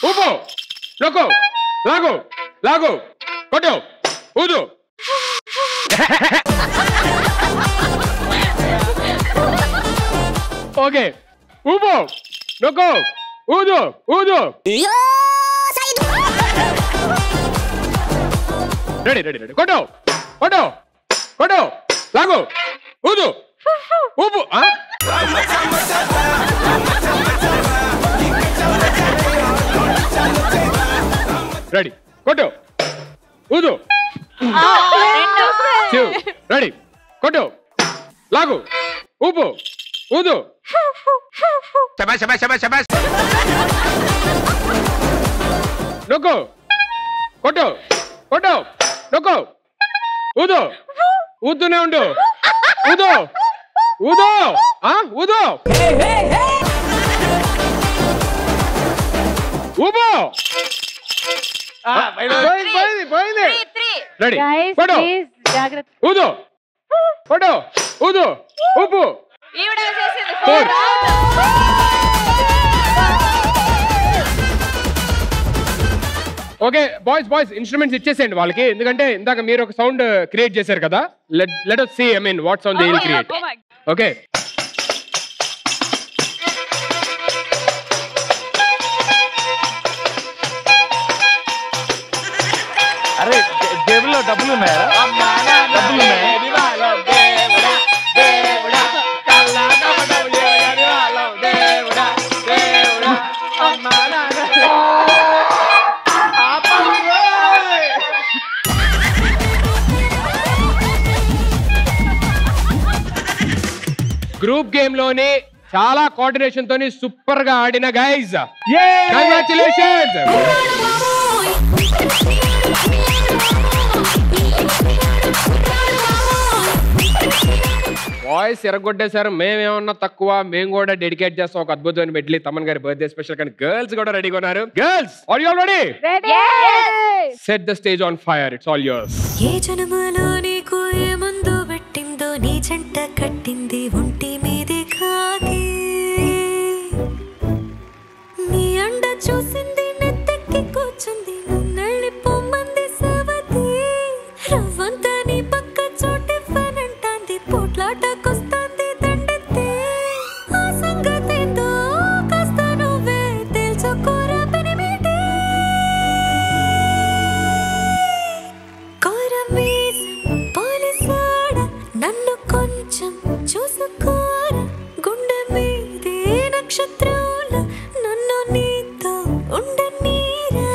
upo, loko, lago, lago, kodo, udu. Okay. Upo, loko, udu, udu. Ready, ready, ready. Kodo, kodo, kodo, lago, udu, upu. Ready? Koto. Udu. Ready? Koto. Lagu. Upu. Udu. Shabash, shabash, shabash, shabash. Noko. Koto. Koto. Noko. Udu. Udu ne undu. Udu. Udu. Udu. Ubu. Ready? Kodo. Udu. Kodo. Udu. Upu. 4. Okay boys instruments ఇచ్చేసేయండి వాళ్ళకి. ఎందుకంటే ఇందాక మీరు ఒక సౌండ్ క్రియేట్ చేశారు కదా. Let us see, I mean, what sound they will create. Okay. అరే జేబులో డబ్బులు ఉన్నాయా? డబ్బులు ఉన్నాయా? తోని చాలా కోఆర్డినేషన్ తోని సూపర్ గా ఆడిన గైజ్. కంగ్రాచులేషన్స్. వాయిస్ ఎరగొట్టేశారు. మేమేమన్నా తక్కువ, మేము కూడా డెడికేట్ చేస్తాం ఒక అద్భుతమైన మెడ్లీ తమన్ గారి బర్త్డే స్పెషల్. కానీ గర్ల్స్ కూడా రెడీగా ఉన్నారు. Girls are you all ready? Set the stage on fire. It's all yours. ఏ జన్మలో నీకు ఏ మందు పెట్టిందో నీ జంట కట్టింది ఒంటి మీదే కాకి, నీ అండ చూసింది నెత్తెక్కి కూర్చుంది నన్నెళ్ళి పొమ్మంది సవతి, రవ్వంతా నీ పక్క చోటి ఫనంటాంది పోట్లాటకొస్తాంది దండెత్తి, ఆ సంగతేందో కాస్త నువ్వే తెలుసుకోరా పెనిమిటి, కోరమీస్ పోలీసాడ నన్ను కొంచెం చూసుకోరా, గుండె మీదే నక్షత్రాల నన్ను నీతో ఉండనీరా.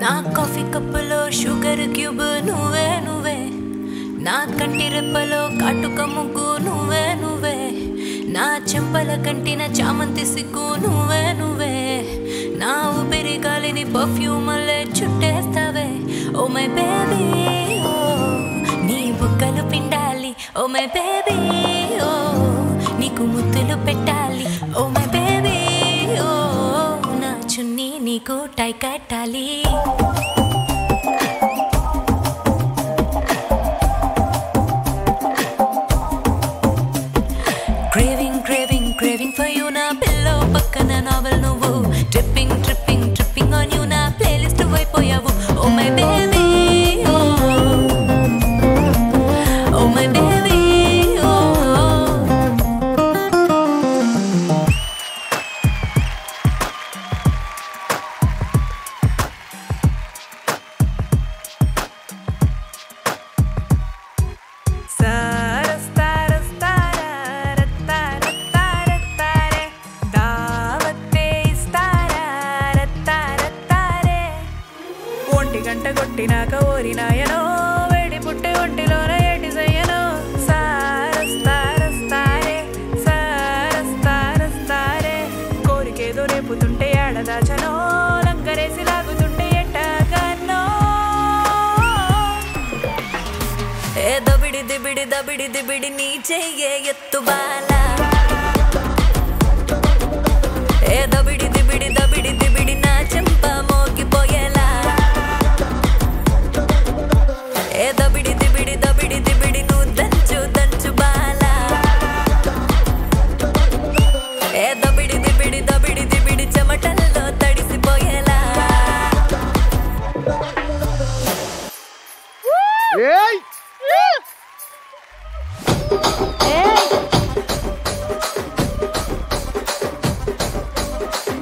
నా కాఫీ కప్పులో షుగర్ క్యూబ్ నువ్వే నువ్వే, నా కంటి రెప్పలో కాటుక ముగ్గు నువ్వే నువ్వే, నా చెంపల కంటిన చామంతి సిగ్గు నువ్వే నువ్వే, నా ఊపిరి గాలిని perfume Alle చుట్టేస్తావే. Oh my baby ఓ నీ బుగ్గలు పిండాలి, ఓ మై బేబీ ఓ నీకు ముద్దులు పెట్టాలి, ఓ మై బేబీ ఓ నా చున్నీ నీకు టై కట్టాలి. Craving, craving, craving for you na pillow pakkana novel nuvu, tripping, tripping, tripping on you na playlist vaipoyavu. Oh my baby, oh, oh my baby, oh. కొట్టినాక ఓరినాయనో వేడి పుట్టి ఒంటిలోన ఏటి సయ్యనో, సారస్తారస్తారే సారస్తారస్తారే, కోరికేదో రేపుతుంటే ఏడదాచనో, లంకరేసి లాగుతుంటే ఎట్టాగనో, ఏ దబిడి దిబిడి దబిడి దిబిడి నీ చెయ్యే ఎత్తు బాల, ఏ దబిడి దిబిడి దబిడి దిబిడి నా చెంప మోగిపోయేలా, ఏ దబిడి దిబిడి దబిడి దిబిడి నువ్వు దంచు దంచు బాల, ఏ దబిడి దిబిడి దబిడి దిబిడి చెమటల్లో తడిసిపోయేలా.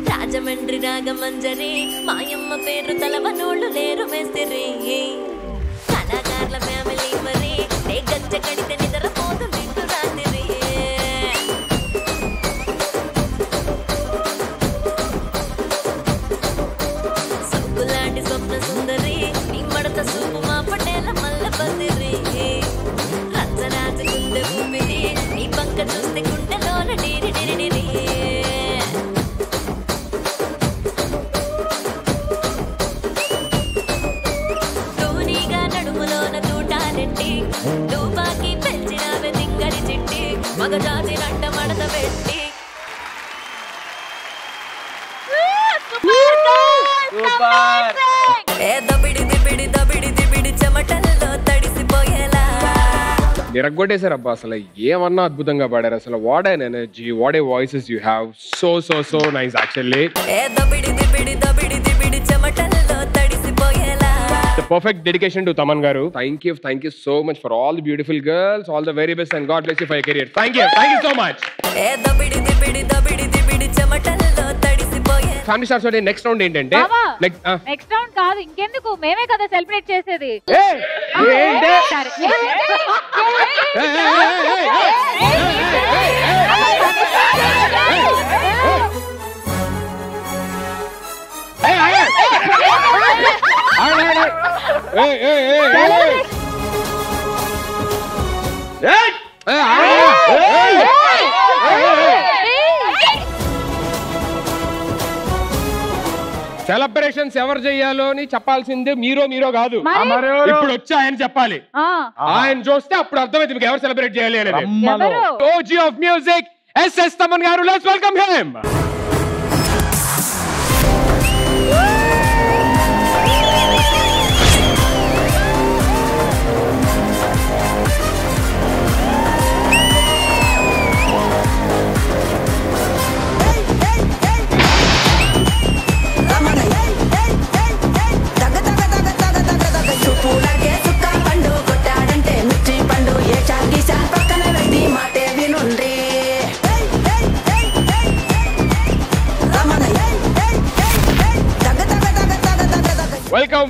రాజమండ్రి రాగమంజరి మాయమ్మ పేరు తలవనోళ్ళు లేరు మేస్తిరి, కళాకారుల ఫ్యామిలీ మరి నే గజ్జ కడితే నిద్రపోతు నిండు రాత్రి, సబ్బులాంటి స్వప్న సుందరి నీ మడత సూపు మా పటేల మల్ల బదిరి, రచ్చరాజ గుండె ఊపిరి నీ పక్క చూస్తే గుండెలోన డిరి డిరి డిరి, తుపాకి పెంచినావే తింగరి చిట్టి మగజాతి రంట మడత పెట్టి. ఏ దబిడి దిబిడి దబిడి దిబిడి చెమటల్లో తడిసిపోయేలా. నిరగొట్టేశారు అబ్బా. అసలు ఏమన్నా అద్భుతంగా పాడారు. అసలు what an energy, what a voices you have. So nice actually. ఏ దబిడి దిబిడి దబిడి దిబిడి చెమటల్లో తడిసిపోయేలా. The perfect dedication to Taman garu. Thank you so much for all the beautiful girls. All the very best and God bless you for your career. Thank you so much. Family stars today next round ఏంటంటే నెక్స్ట్ రౌండ్ కాదు ఇంకెందుకు, మేమే కదా సెలబ్రేట్ చేసేది. సెలబ్రేషన్స్ ఎవరు చెయ్యాలో అని చెప్పాల్సిందే మీరో కాదు. ఇప్పుడు వచ్చి ఆయన చెప్పాలి. ఆయన చూస్తే అప్పుడు అర్థమైంది మీకు ఎవరు సెలబ్రేట్ చేయాలి అనేది. OG of music SS Thaman గారు, let's welcome him.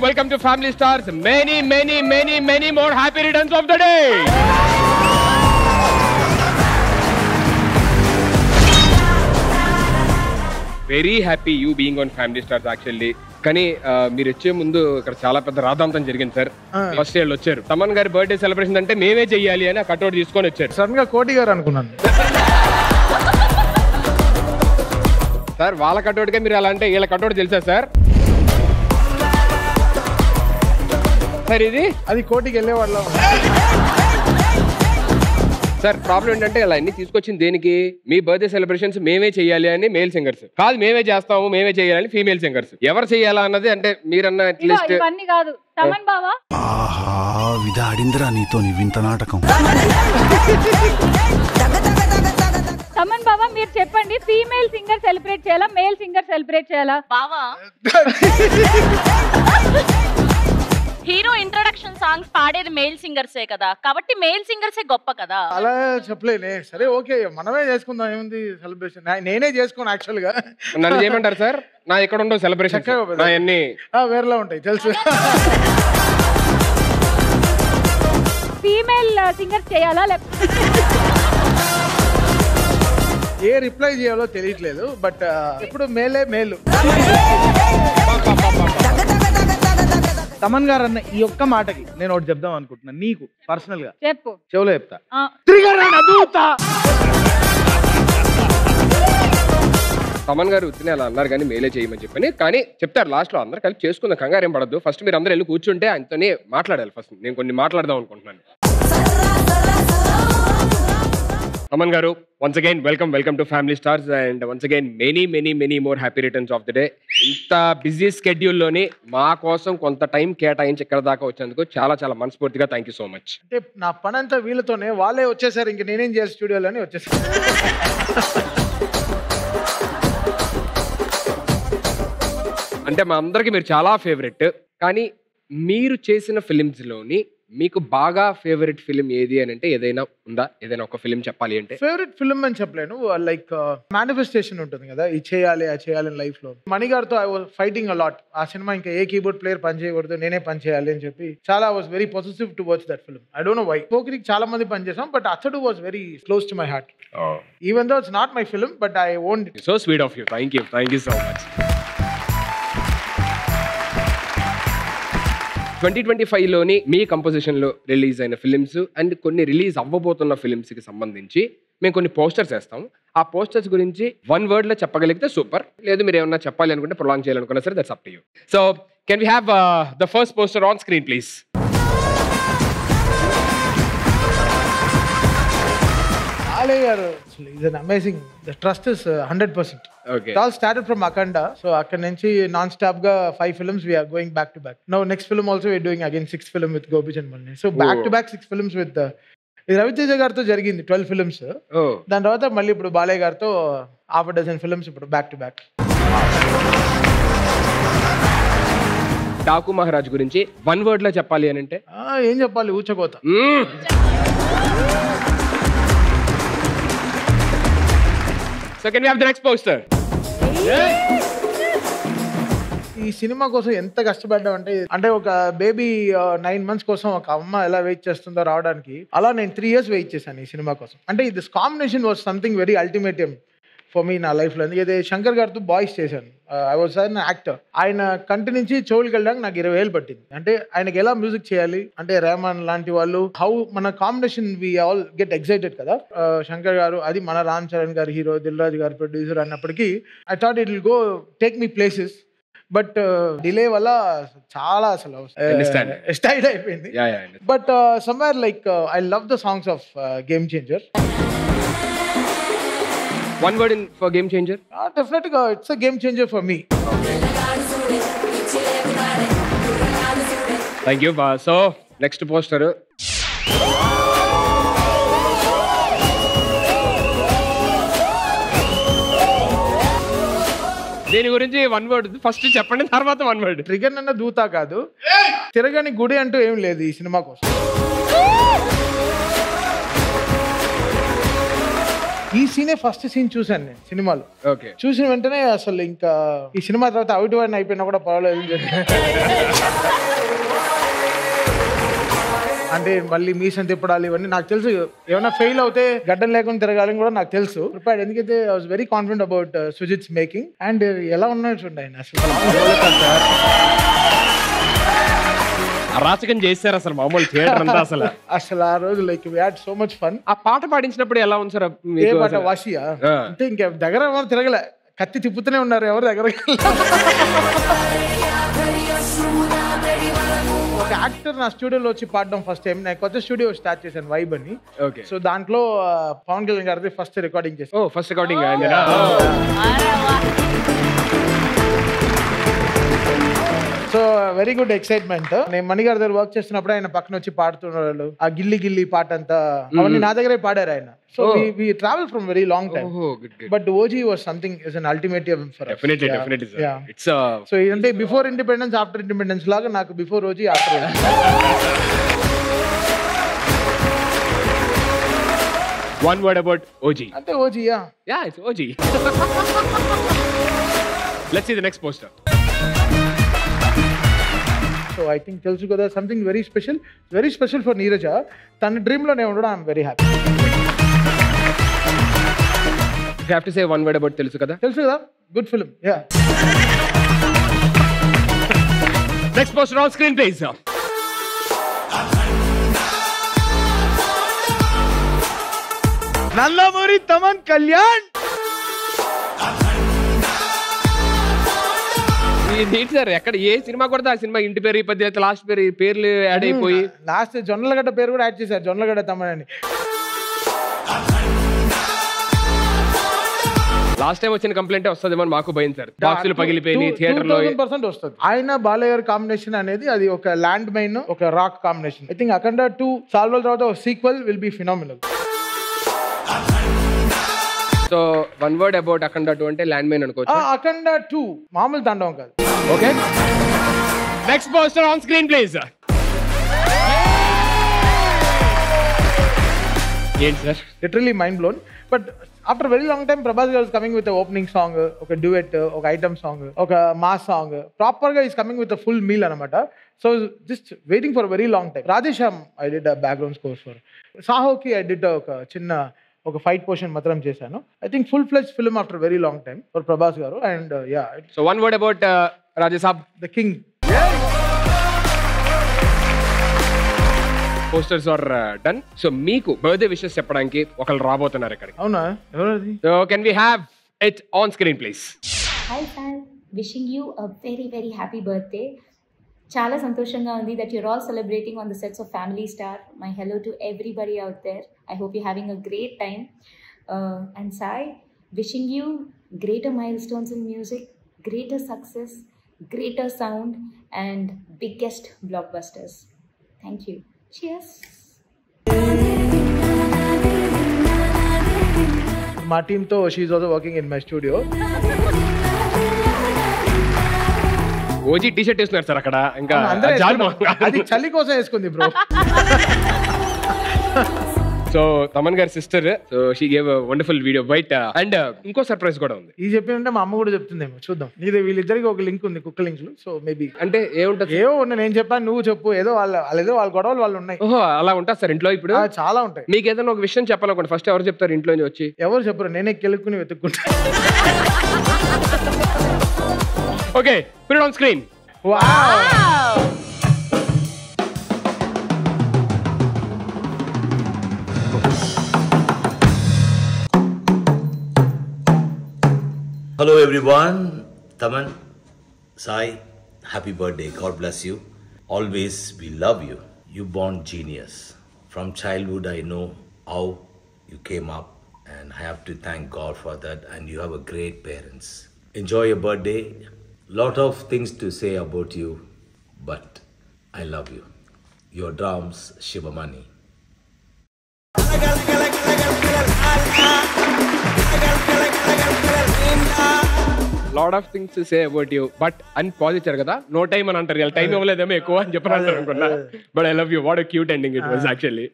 Welcome to Family Stars. Many more happy returns of the day. Very happy you being on Family Stars actually. కానీ మీరు వచ్చే ముందు ఇక్కడ చాలా పెద్ద రాధాంతం జరిగింది సార్. ఫస్ట్ ఇయర్ వచ్చారు, తమన్ గారి బర్త్డే సెలబ్రేషన్ అంటే మేమే చెయ్యాలి అని కట్అవుట్ తీసుకొని వచ్చారు. సడన్ గా కోటి గారు అనుకున్నాను సార్. వాళ్ళ కట్అవుట్ గా మీరు అలా అంటే వీళ్ళ కట్అవుట్ తెలుసా సార్? సార్ ఇది అది కోటికి వెళ్ళేవాళ్ళం సార్. ప్రాబ్లం ఏంటంటే ఇలా అన్ని తీసుకొచ్చింది దేనికి? మీ బర్త్డే సెలబ్రేషన్స్ మేమే చేయాలి అని మేల్ సింగర్స్, కాదు మేమే చేస్తాము మేమే చేయాలని ఫీమేల్ సింగర్స్. ఎవరు చేయాలా అన్నది అంటే మీరన్న అట్లీస్ట్ ఇవన్నీ కాదు. తమన్ బావా విధాడిందిరా నీతో వింత నాటకం. తమన్ బావా మీరు చెప్పండి, ఫీమేల్ సింగర్ సెలబ్రేట్ చేయాలా మేల్ సింగర్ సెలబ్రేట్ చేయాలా? బావా హీరో ఇంట్రడక్షన్ సాంగ్స్ పాడేది మేల్ సింగర్సే కదా, కాబట్టి మేల్ సింగర్సే గొప్ప కదా. అలా చెప్పలేనే. సరే ఓకే, మనమే చేసుకుందాం, ఏముంది సెలబ్రేషన్. నేనే చేసుకోను యాక్చువల్ గా. నన్ను చేయమంటారు సార్? నా ఎక్కడ ఉండవు సెలబ్రేషన్, అన్ని వేరేలా ఉంటాయి తెలుసు. ఫీమేల్ సింగర్ చేయాలా లేకపోతే ఏ రిప్లై చేయాలో తెలియట్లేదు, బట్ ఇప్పుడు మేలు. తమన్ గారు అన్న ఈ ఒక్క మాటకి నేను ఒకటి చెప్దాం అనుకుంటున్నాను, నీకు పర్సనల్ గా చెప్పు. చెవులో చెప్తా. తమన్ గారు ఉత్తినే అలా అన్నారు కానీ మేలే చేయమని చెప్పని, కానీ చెప్తారు లాస్ట్ లో అందరు కలిసి చేసుకుందాం, కంగారు ఏం పడద్దు. ఫస్ట్ మీరు అందరూ వెళ్ళి కూర్చుంటే ఆయనతోనే మాట్లాడాలి. ఫస్ట్ నేను కొన్ని మాట్లాడదాం అనుకుంటున్నాను. తమన్ గారు, once again welcome to Family Stars and once again many more happy returns of the day. ఇంత బిజీ స్కెడ్యూల్ లోని మా కోసం కొంత టైం కేటాయించి ఇక్కడ దాకా వచ్చేందుకు చాలా మనస్ఫూర్తిగా థ్యాంక్ యూ సో మచ్. అంటే నా పని అంతా వీళ్ళతోనే, వాళ్ళే వచ్చేసారు, ఇంక నేనేం చేయాలి స్టూడియోలో అని వచ్చేసారు. అంటే మా అందరికి మీరు చాలా ఫేవరెట్, కానీ మీరు చేసిన ఫిలిమ్స్ లోని మీకు బాగా ఫేవరెట్ ఫిలిం ఏది అని అంటే ఏదైనా ఉందా? ఏదైనా ఒక ఫిలిం చెప్పాలి అంటే? ఫేవరెట్ ఫిలిం అని చెప్పలేను, లైక్ మేనిఫెస్టేషన్ ఉంటుంది కదా, ఇది చేయాలి అది చేయాలి లైఫ్ లో. మణి గారితో ఐ వాజ్ ఫైటింగ్ అలాట్. ఆ సినిమా ఇంకా ఏ కీబోర్డ్ ప్లేయర్ పని చేయకూడదు, నేనే పని చేయాలి అని చెప్పి చాలా was very possessive to watch that film. I don't know why. పోకిరికి చాలా మంది పని చేసాం, but Athadu was very close to my heart. Even though it's not my film, but I owned it. So sweet of you. Thank you so much. 2025 లోని మీ కంపోజిషన్ లో రిలీజ్ అయిన ఫిలిమ్స్ అండ్ కొన్ని రిలీజ్ అవ్వబోతున్న ఫిలిమ్స్ కి సంబంధించి మేము కొన్ని పోస్టర్స్ వేస్తాం. ఆ పోస్టర్స్ గురించి 1 word లో చెప్పగలిగితే సూపర్, లేదు మీరు ఏమన్నా చెప్పాలి అనుకుంటే ప్రొలాంగ్ చేయాలనుకున్నా సరే that's up to you. So can we have the first poster on screen please? It's an amazing. The trust is 100%. Okay. It all started from Akanda. So akkadi nunchi non-stop ga 5 films we are going back to back. Now next film also we are doing again 6th film with Gopi Chandmalani. So back to back 6 films with Raviteja gartho jarigindi 12 films. Dan tarvata malli ippudu Balay gartho half a dozen films ippudu back to back. Daaku Maharaj గురించి 1 word లో చెప్పాలి అని అంటే ఏం చెప్పాలి? ఊచకోత. So can we have the next poster? ఈ సినిమా కోసం ఎంత కష్టపడ్డాం అంటే ఒక బేబీ 9 months కోసం ఒక అమ్మ ఎలా వెయిట్ చేస్తుందో రావడానికి, అలా నేను 3 years వెయిట్ చేశాను ఈ సినిమా కోసం. అంటే this combination was something very ultimate for me నా లైఫ్లో. ఎందుకంటే శంకర్ గారితో బాయ్స్ చేశాను, ఐ వాజ్ అన్ యాక్టర్. ఆయన కంటి నుంచి చెవులకి వెళ్ళడానికి నాకు 20 ఏళ్ళు పట్టింది. అంటే ఆయనకి ఎలా మ్యూజిక్ చేయాలి అంటే రెహమాన్ లాంటి వాళ్ళు హౌ మన combination we all get excited కదా. శంకర్ గారు అది మన రామ్ చరణ్ గారు హీరో, దిల్ రాజు గారు ప్రొడ్యూసర్ అన్నప్పటికీ I thought it will go take me places. But delay వల్ల చాలా అసలు స్టైల్ అయిపోయింది. But somewhere like I love the songs of Game Changer. One word for game changer? Definitely, it's a game changer for me. Thank you. So, next poster. దీని గురించి 1 word ఫస్ట్ చెప్పండి, తర్వాత 1 word. ట్రిగర్ అన్న దూతా కాదు, తిరగని గుడి అంటూ ఏం లేదు ఈ సినిమా కోసం. ఈ సీనే ఫస్ట్ సీన్ చూసాను నేను సినిమాలో. ఓకే, చూసిన వెంటనే అసలు ఇంకా ఈ సినిమా తర్వాత అవుట్ వాడిని అయిపోయినా కూడా పర్వాలేదు అంటే మళ్ళీ మీసం తిప్పడాలి ఇవన్నీ నాకు తెలుసు. ఏమైనా ఫెయిల్ అవుతే గడ్డం లేకుండా తిరగాలని కూడా నాకు తెలుసు. ప్రిపేర్డ్, ఎందుకంటే I was very confident about Sujeeth's making. And ఎలా ఉన్నట్టు ఆయన అసలు అరాచకం చేశారు అసలు మామూలు థియేటర్ అంతా అసలు. అసలు ఆ రోజు like we had so much fun. ఆ పాట పాడించినప్పుడు ఎలా ఉంది సార్? ఏ పాట? వాషియా? అంటే ఇంకా దగ్గర ఎవరు తిరగలే, కత్తి తిప్పుతూనే ఉన్నారు ఎవరు దగ్గర. ఒక యాక్టర్ నా స్టూడియోలో వచ్చి పాడడం ఫస్ట్ టైం. నేను కొత్త స్టూడియో స్టార్ట్ చేశాను వైబ్ అని. సో దాంట్లో పవన్ కళ్యాణ్ గారిది ఫస్ట్ రికార్డింగ్ చేశాను. First recording. So very good excitement. నేను మణి గారి దగ్గర వర్క్ చేస్తున్నప్పుడు ఆయన పక్కన వచ్చి పాడుతున్నారు. ఆ గిల్లి గిల్లి పాట అంతా అవన్నీ నా దగ్గరే పాడారు ఆయన. So we travel from very long time. Good. But OG was something is an ultimate event for us. Definitely, sir. Yeah. It's so ante before independence, after independence laga naaku before OG, after OG. One word about OG. Ante OG, yeah. Yeah, it's OG. Let's see the next poster. So I think tells you that something very special for Neeraja. Tana dream lo ne undada, I'm very happy. You have to say 1 word about Telusu Kada. Telusu Kada, good film. Yeah. Next poster on screen, please. Nallamuri Taman Kalyan. Sir ఎక్కడ ఏ సినిమా కూడా ఆ సినిమా ఇంటి పేరు, ఈ పద్ధతి లాస్ట్ పేర్లు యాడ్ అయిపోయి లాస్ట్ జొన్నలగడ్డ పేరు కూడా యాడ్ చేశారు, జొన్నలగడ్డ తమన్ అని. లాస్ట్ టైం వచ్చిన కంప్లైంట్ వస్తుందేమో మాకు భయం సార్. బాక్సులు పగిలిపోయి థియేటర్ లో 100% వస్తుంది. ఆయన బాలయ్య కాంబినేషన్ అనేది అది ఒక ల్యాండ్ మైన్, ఒక rock combination. I think Akhanda 2 సాల్వ్ తర్వాత sequel will be phenomenal. So 1 word about Akhanda 2 అంటే ల్యాండ్ మైన్ అనుకోవచ్చు. అఖండ 2 మామూలు తాండవం కాదు. Okay, next poster on screen please. ఏంటి సార్? Literally mind blown. But after very long time Prabhas గారు కమింగ్ విత్ ఓపెనింగ్ సాంగ్, ఒక డ్యూయెట్, ఒక ఐటమ్ సాంగ్, ఒక మాస్ సాంగ్, ప్రాపర్ గా is coming with full meal అనమాట. So just waiting for very long time. Radhe Shyam I did background score for. సాహోకి ఐ డిడ్ ఒక ఫైట్ పోర్షన్ మాత్రం చేశాను. I think full fledged film after very long time for Prabhas garu. And yeah, so 1 word about Rajasaab. The king. Posters are done. So మీకు బర్త్డే విషెస్ చెప్పడానికి ఒకళ్ళు రాబోతున్నారు ఇక్కడికి. అవునా? ఎవరది? So can we have it on screen please. Hi fan, wishing you a very very happy birthday. చాలా సంతోషంగా ఉంది that you're all celebrating on the sets of Family Star. My hello to everybody out there. I hope you're having a great time. And Sai, wishing you greater milestones in music, greater success, greater sound, and biggest blockbusters. Thank you. Cheers. మా టీంతో she also working in my studio. OG T shirt వేస్తున్నారు సార్ అక్కడ. ఇంకా అది చలి కోసం వేసుకుంది బ్రో. సో తమన్ గారి sister, so she gave wonderful video white. And ఇంకో సర్ప్రైజ్ కూడా ఉంది. ఇది చెప్పినంటే మా అమ్మ కూడా చెప్తుందేమో, చూద్దాం. ఇది వీళ్ళిద్దరికి ఒక లింక్ ఉంది, కుక్క లింక్. సో మేబీ అంటే ఏముంటుంది? ఏవో ఉన్నాయి, నేను చెప్పాను నువ్వు చెప్పు. ఏదో వాళ్ళ గొడవలు వాళ్ళు ఉన్నాయి. ఓహో, అలా ఉంటుంది సార్ ఇంట్లో ఇప్పుడు? చాలా ఉంటాయి. మీకు ఏదైనా ఒక విషయం చెప్పాలనుకోండి, ఫస్ట్ ఎవరు చెప్తారు ఇంట్లో వచ్చి? ఎవరు చెప్పరు, నేనే కెలుక్కుని వెతుక్కుంటా. Okay, put it on screen. Hello everyone, Taman, Sai, happy birthday, God bless you. Always we love you. You born genius. From childhood I know how you came up and I have to thank God for that, and you have a great parents. Enjoy your birthday. Lot of things to say about you, but I love you. Your drums, Shivamani. Lot of things to say about you but అని పాజ్ ఇచ్చారు కదా, నో టైం అని అంటారు. టైం ఇవ్వలేదేమో ఎక్కువ అని చెప్పని అంటారు అనుకున్నా. But I love you. What a cute ending it was actually.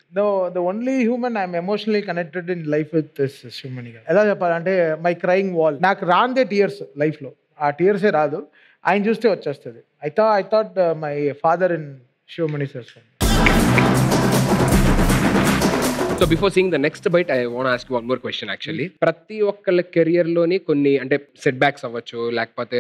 The only human I'm emotionally connected in life with is Shivamani గారు. ఎలా చెప్పాలంటే మై క్రైయింగ్ వాల్. నాకు రాందే టీయర్స్ లైఫ్లో, ఆ టీయర్సే రాదు, ఆయన చూస్తే వచ్చేస్తుంది. I thought my father in Shivamani sir. So before seeing the next bite I want ask one more question actually. ప్రతి ఒక్కళ్ళ కెరియర్ లోని కొన్ని అంటే సెట్ బ్యాక్స్ అవ్వచ్చు, లేకపోతే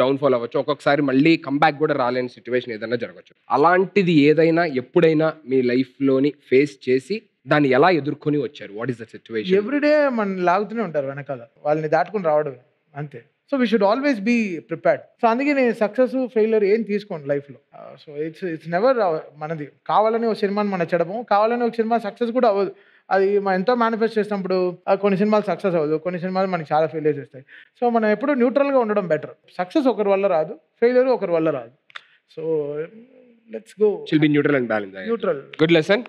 డౌన్ ఫాల్ అవ్వచ్చు, ఒక్కొక్కసారి మళ్ళీ కంబ్యాక్ కూడా రాలేని సిచ్యువేషన్ ఏదైనా జరగచ్చు. అలాంటిది ఏదైనా ఎప్పుడైనా మీ లైఫ్ లోని ఫేస్ చేసి దాన్ని ఎలా ఎదుర్కొని వచ్చారు? What is the situation? Everyday మన లాగుతూనే ఉంటారు వెనకాల, వాళ్ళని దాటుకుని రావడం అంతే. So we should always be prepared. So అందుకే నేను సక్సెస్ ఫెయిల్యూర్ ఏం తీసుకోండి లైఫ్లో. సో ఇట్స్ నెవర్ మనది. కావాలని ఒక సినిమాని మనం చెడము, కావాలని ఒక సినిమా సక్సెస్ కూడా అవ్వదు. అది మనం ఎంతో మేనిఫెస్ట్ చేసినప్పుడు కొన్ని సినిమాలు సక్సెస్ అవ్వదు, కొన్ని సినిమాలు మనకి చాలా ఫెయిల్యూర్స్ వస్తాయి. సో మనం ఎప్పుడు న్యూట్రల్గా ఉండడం బెటర్. సక్సెస్ ఒకరి వల్ల రాదు, ఫెయిల్యూర్ ఒకరి వల్ల రాదు. So let's go, షిల్ be neutral and balance. Neutral. Good lesson.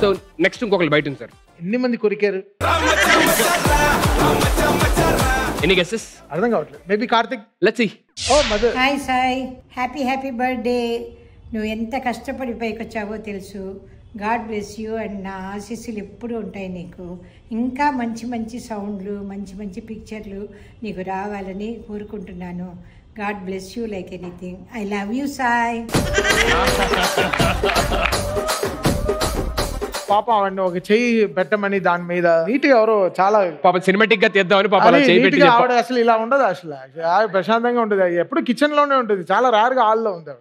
So next ఇంకొకరు బయట ఉంది సార్. ఎన్ని మంది కొరికారు? ఎన్ని గెస్సెస్? అర్థం కావట్లేదు. Maybe Karthik. Let's see. Oh mother. Hi Sai, happy birthday. నువ్వు ఎంత కష్టపడి పైకి వచ్చావో తెలుసు. God bless you. అండ్ నా ఆశీస్సులు ఎప్పుడూ ఉంటాయి నీకు. ఇంకా మంచి మంచి సౌండ్లు, మంచి మంచి పిక్చర్లు నీకు రావాలని కోరుకుంటున్నాను. God bless you like anything. I love you Sai. పాప అవన్నీ ఒక చెయ్యి పెట్టమని దాని మీద నీట్ గా ఎవరో చాలా పాప సినిమాటిక్ గా తీద్దామని పాప ఆవిడ అసలు ఇలా ఉండదు. అసలు ప్రశాంతంగా ఉంటుంది. ఎప్పుడు కిచెన్ లోనే ఉంటుంది, చాలా రేర్ గా హాల్లో ఉంది.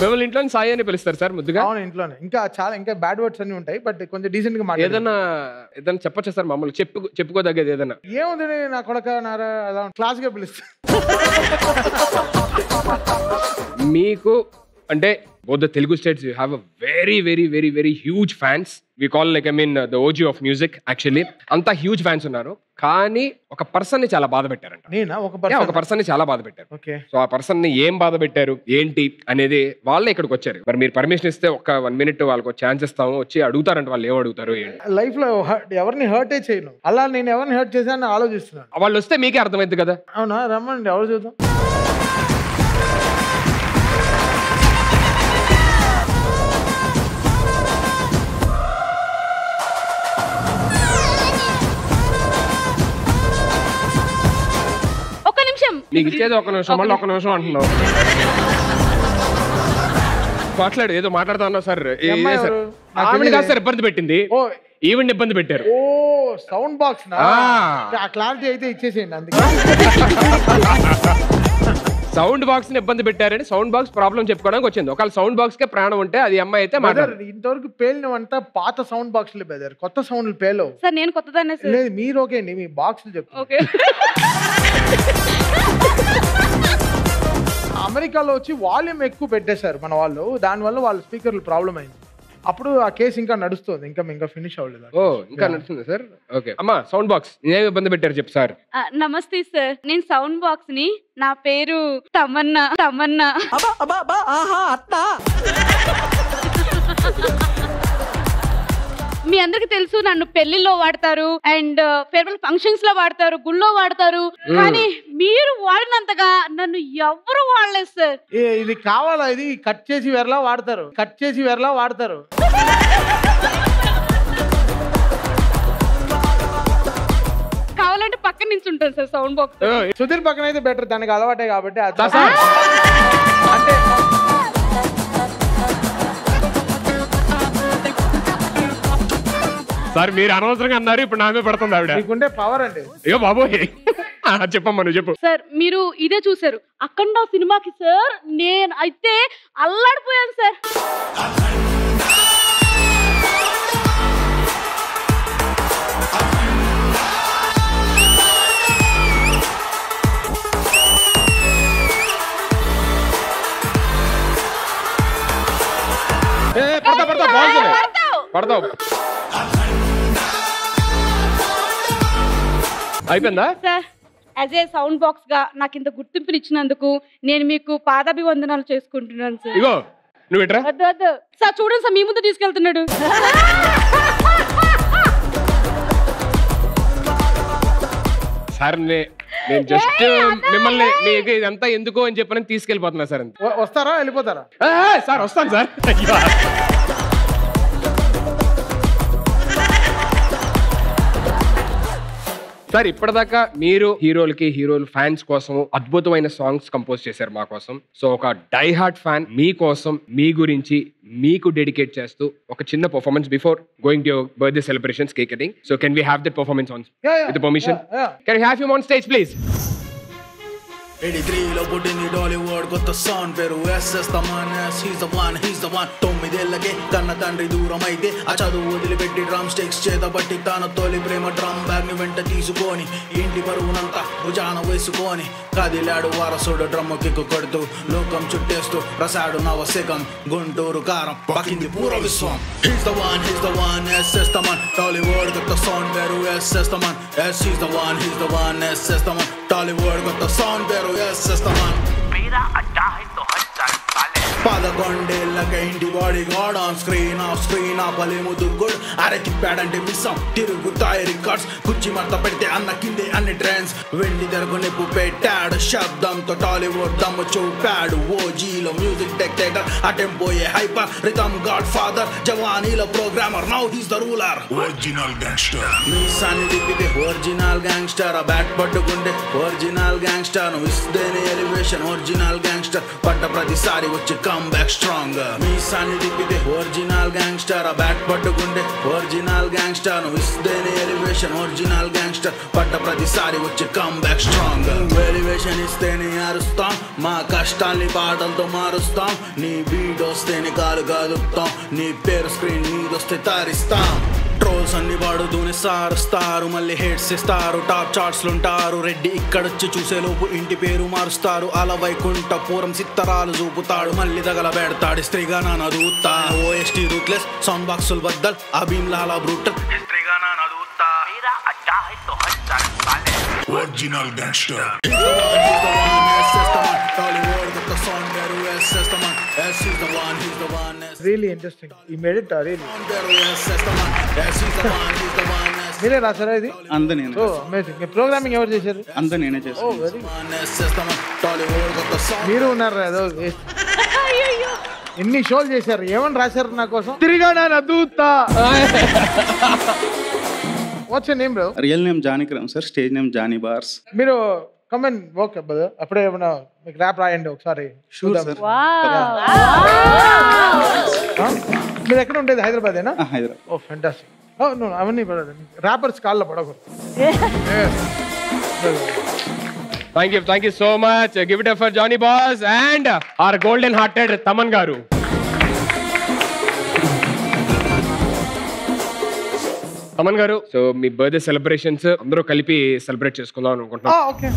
మిమ్మల్ని ఇంట్లో సాయి అని పిలుస్తారు సార్ ముద్దుగా? అవును, ఇంట్లోనే. ఇంకా చాలా ఇంకా బ్యాడ్ వర్డ్స్ అన్ని ఉంటాయి, బట్ కొంచెం డీసెంట్ గా ఏదైనా చెప్పొచ్చా సార్? మమ్మల్ని చెప్పుకోదగ్గది ఏదైనా? ఏముంది, నా కొడక నారా అలా క్లాస్ గా పిలుస్తా. మీకు అంటే both the Telugu states you have a very huge fans. We call like the OG of music actually. anta huge fans unnaru, కానీ ఒక పర్సన్ ని చాలా బాధ పెట్టారంట. నేనా? ఒక పర్సన్ ని చాలా బాధ పెట్టారు. ఓకే. సో ఆ పర్సన్ ని ఏం బాధ పెట్టారు ఏంటి అనేది వాళ్ళే ఇక్కడికి వచ్చారు. మరి మీరు పర్మిషన్ ఇస్తే ఒక 1 minute వాళ్ళకి ఛాన్స్ ఇస్తాము, వచ్చి అడుగుతారంట. వాళ్ళు ఏం అడుగుతారు ఏంటి? లైఫ్ లో ఎవరిని హర్టే చేయను, అలా నేను ఎవరిని హర్ట్ చేశాను ఆలోచిస్తున్నాను. వాళ్ళు వస్తే మీకే అర్థమైంది కదా. అవునా? రమ్మండి, ఎవరు చూద్దాం. నీకు ఇచ్చేది 1 నిమిషం, మళ్ళీ 1 నిమిషం అంటున్నావు. మాట్లాడు, ఏదో మాట్లాడుతా ఉన్నావు సార్. ఆవిడ కాదు సార్ ఇబ్బంది పెట్టింది, ఈవెంట్ ఇబ్బంది పెట్టారు. ఓ సౌండ్ బాక్స్ క్లారిటీ అయితే ఇచ్చేసేయండి. అందుకే సౌండ్ బాక్స్ ని ఇబ్బంది పెట్టారని సౌండ్ బాక్స్ ప్రాబ్లం చెప్పుకోవడానికి వచ్చింది. ఒకవేళ సౌండ్ బాక్స్ కే ప్రాణం ఉంటే అది అమ్మాయి అయితే ఇంతవరకు పేలినవంతా పాత సౌండ్ బాక్స్లు బెదర్, కొత్త సౌండ్లు పేలవు సార్. నేను కొత్తదాన్నే సార్. లేదు, మీరు ఓకే అండి, మీ బాక్స్లు చెప్తాను. ఓకే. అమెరికాలో వచ్చి వాల్యూమ్ ఎక్కువ పెట్టేశారు మన వాళ్ళు, దానివల్ల వాళ్ళ స్పీకర్లు ప్రాబ్లం అయింది. అప్పుడు ఆ కేసు ఇంకా నడుస్తుంది, ఇంకా ఫినిష్ అవ్వలేదు. ఓ ఇంకా నడుస్తుంది సార్. ఓకే అమ్మా, సౌండ్ బాక్స్ ఏమి ఇబ్బంది పెట్టారు చెప్పు సార్. నమస్తే సార్, నేను సౌండ్ బాక్స్ ని. నా పేరు తమన్నా. మీ అందరికి తెలుసు, నన్ను పెళ్లిలో వాడతారు అండ్ ఫేర్వెల్ ఫంక్షన్స్ లో వాడతారు, గుళ్ళో వాడతారు, కానీ మీరు వాడినంతగా నన్ను ఎవరు వాడలేదు సార్. ఇది కావాలా? ఇది కట్ చేసి వెరలా వాడతారు. కావాలంటే పక్కన నుంచి ఉంటుంది సార్ సౌండ్ బాక్స్. సుధీర్ పక్కన అయితే బెటర్, దానికి అలవాటే కాబట్టి. అంటే సార్ మీరు అనవసరంగా అన్నారు, ఇప్పుడు నా మీద పడుతుంది ఆవిడ. మీకుండే పవర్ అండి. అయ్యో బాబోయ్, చెప్పమ్మా నువ్వు చెప్పు. సార్ మీరు ఇదే చూసారు అఖండ సినిమాకి సార్, నేను అయితే అల్లాడిపోయాను సార్. పడతావు అయిపోయిందా sir? As a sound box గా నాకు ఇంత గుర్తింపునిచ్చినందుకు నేను మీకు పాదాభివందనాలు చేసుకుంటున్నాను సార్. ఇగో నువ్వు ఇట్రా. వద్దు వద్దు సార్, చూడండి సార్ మీ ముందు తీసుకెళ్తున్నాడు. సార్ నేను జస్ట్ మిమ్మల్ని మీకు ఇదంతా ఎందుకో అని చెప్పని తీసుకెళ్ళిపోతున్నా సార్. వస్తారా వెళ్ళిపోతారా? సార్ వస్తాను సార్. సార్ ఇప్పటిదాకా మీరు హీరోల ఫ్యాన్స్ కోసం అద్భుతమైన సాంగ్స్ కంపోజ్ చేశారు మా కోసం. సో ఒక డై హార్ట్ ఫ్యాన్ మీ కోసం, మీ గురించి మీకు డెడికేట్ చేస్తూ ఒక చిన్న performance before going to your birthday celebrations, cake cutting. So can we have that performance on with permission? Can we have you on stage please? 83లో పుట్టింది టాలీవుడ్ కొత్త సాంగ్ పేరు SS Thaman. He's the one 9 ఏళ్లకే కన్న తండ్రి దూరం అయితే ఆ చదువు వదిలిపెట్టి డ్రమ్ స్టిక్స్ చేతబట్టి తన తొలి ప్రేమ డ్రమ్ బ్యాగ్ ని వెంట తీసుకొని ఇంటి బరువునంతా భుజాన వేసుకొని కదిలాడు వారసుడు డ్రమ్ కిక్కు కొడుతూ లోకం చుట్టేస్తూ రసాడు నవశకం గుంటూరు కారం పకింది పూర విశ్వం. He's the one SS Thaman Tollywood కొత్త సాంగ్ పేరు SS Thaman. He's the one SS Thaman Tollywood కొత్త సాంగ్ పేరు ఎస్ఎస్ తమన్. 11 ఇంటి bodyguard on screen off screen ఆ పలేము దుర్గుడ్ అరే తిప్పాడంటే మిస్సం తిరుగుతాయి రికార్డ్స్. కుర్చీ మర్త పెడితే అన్న కిందే అన్ని ట్రెండ్స్. వెండి తెరకు నిప్పు పెట్టాడు శబ్దంతో టాలీవుడ్ దమ్ము చూపాడు. ఓజీలో మ్యూజిక్ డైరెక్టర్ అటెంపోయే హైపర్ రిథమ్ గాడ్ ఫాదర్ జవానీలో programmer now he's the ruler. Original gangster మీసాన్ని తిప్పితే ఒరిజినల్ గ్యాంగ్స్టర్. ఆ బ్యాట్ పట్టుకుంటే ఒరిజినల్ గ్యాంగ్స్టర్. ఇస్తేనే ఎలివేషన్ ఒరిజినల్ గ్యాంగ్స్టర్. పడ్డ ప్రతిసారి వచ్చి కమ్ బ్యాక్ స్ట్రాంగ్. మీసాన్ని తిప్పితే ఒరిజినల్ గ్యాంగ్స్టర్. ఆ బ్యాట్ పట్టుకుంటే ఒరిజినల్ గ్యాంగ్స్టర్. ఇస్తేనే ఎలివేషన్ ఒరిజినల్ గ్యాంగ్స్టర్. పడ్డ ప్రతిసారి వచ్చి కమ్ బ్యాక్ స్ట్రాంగ్. ఎలివేషన్ ఇస్తేనే అరుస్తాం, మా కష్టాల్ని పాటలతో మారుస్తాం. నీ బీట్ వస్తేనే కాలు కదుపుతాం, నీ పేరు స్క్రీన్ మీదొస్తే తారిస్తాం. ట్రోల్స్ అన్ని వాడుతూనే సారుస్తారు, మళ్ళీ హెడ్స్ ఇస్తారు, టాప్ చార్ట్స్ ఉంటారు. రెడ్డి ఇక్కడొచ్చి చూసేలోపు ఇంటి పేరు మారుస్తారు. అలా వైకుంఠపురం సిత్తరాలు చూపుతాడు, మళ్ళీ తగల పెడతాడు స్త్రీగా నాన్న దూతా. ఓఎస్టీ రూట్లెస్ సౌండ్ బాక్సులు బద్దల్ అభీమ్ లాలా బ్రూటల్ స్త్రీగా నాన్న Dootha. Original gangster Really interesting. You made it really. మీరే రాసారా ఇది? అంత నేను. ఓ అమేజింగ్. ప్రోగ్రామింగ్ ఎవరు చేశారు? అంత నేనే చేశాను. ఓ వెరీ మీరు ఉన్నారు ఏదో ఎన్ని షోలు చేశారు, ఏమని రాశారు నా కోసం? తిరిగానా దూతా. What's your name bro? Real name జానీకరం sir, stage name Johnny bars. మీరు కమెంట్ ఓకే బ్రదర్, అప్పుడే ఏమన్నా మీకు ర్యాప్ రాయండి ఒకసారి. మీరు ఎక్కడ ఉండేది? హైదరాబాదేనా? హైదరాబాద్. Oh fantastic. అవన్నీ ర్యాపర్స్ కాల్లో పడకూడదు. Thank you so much. Give it up for Johnny Boss and our golden hearted Taman garu. Taman garu, so me birthday celebrations అందరూ కలిపి సెలబ్రేట్ చేసుకుందాం అనుకుంటున్నాం. Okay.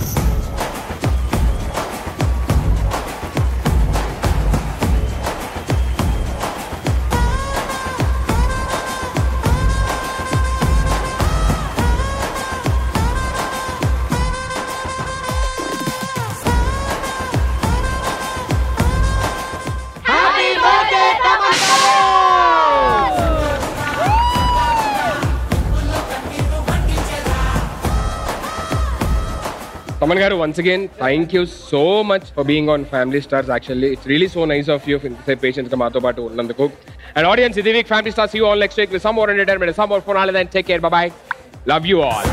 Taman garu, once again, thank you so much for being on Family Stars. Actually, it's really so nice of you for patience ga maato paatu unnanduku. And audience, this week Family Stars, see you all next week with some more entertainment, some more fun. All then take care. Bye bye. Love you all.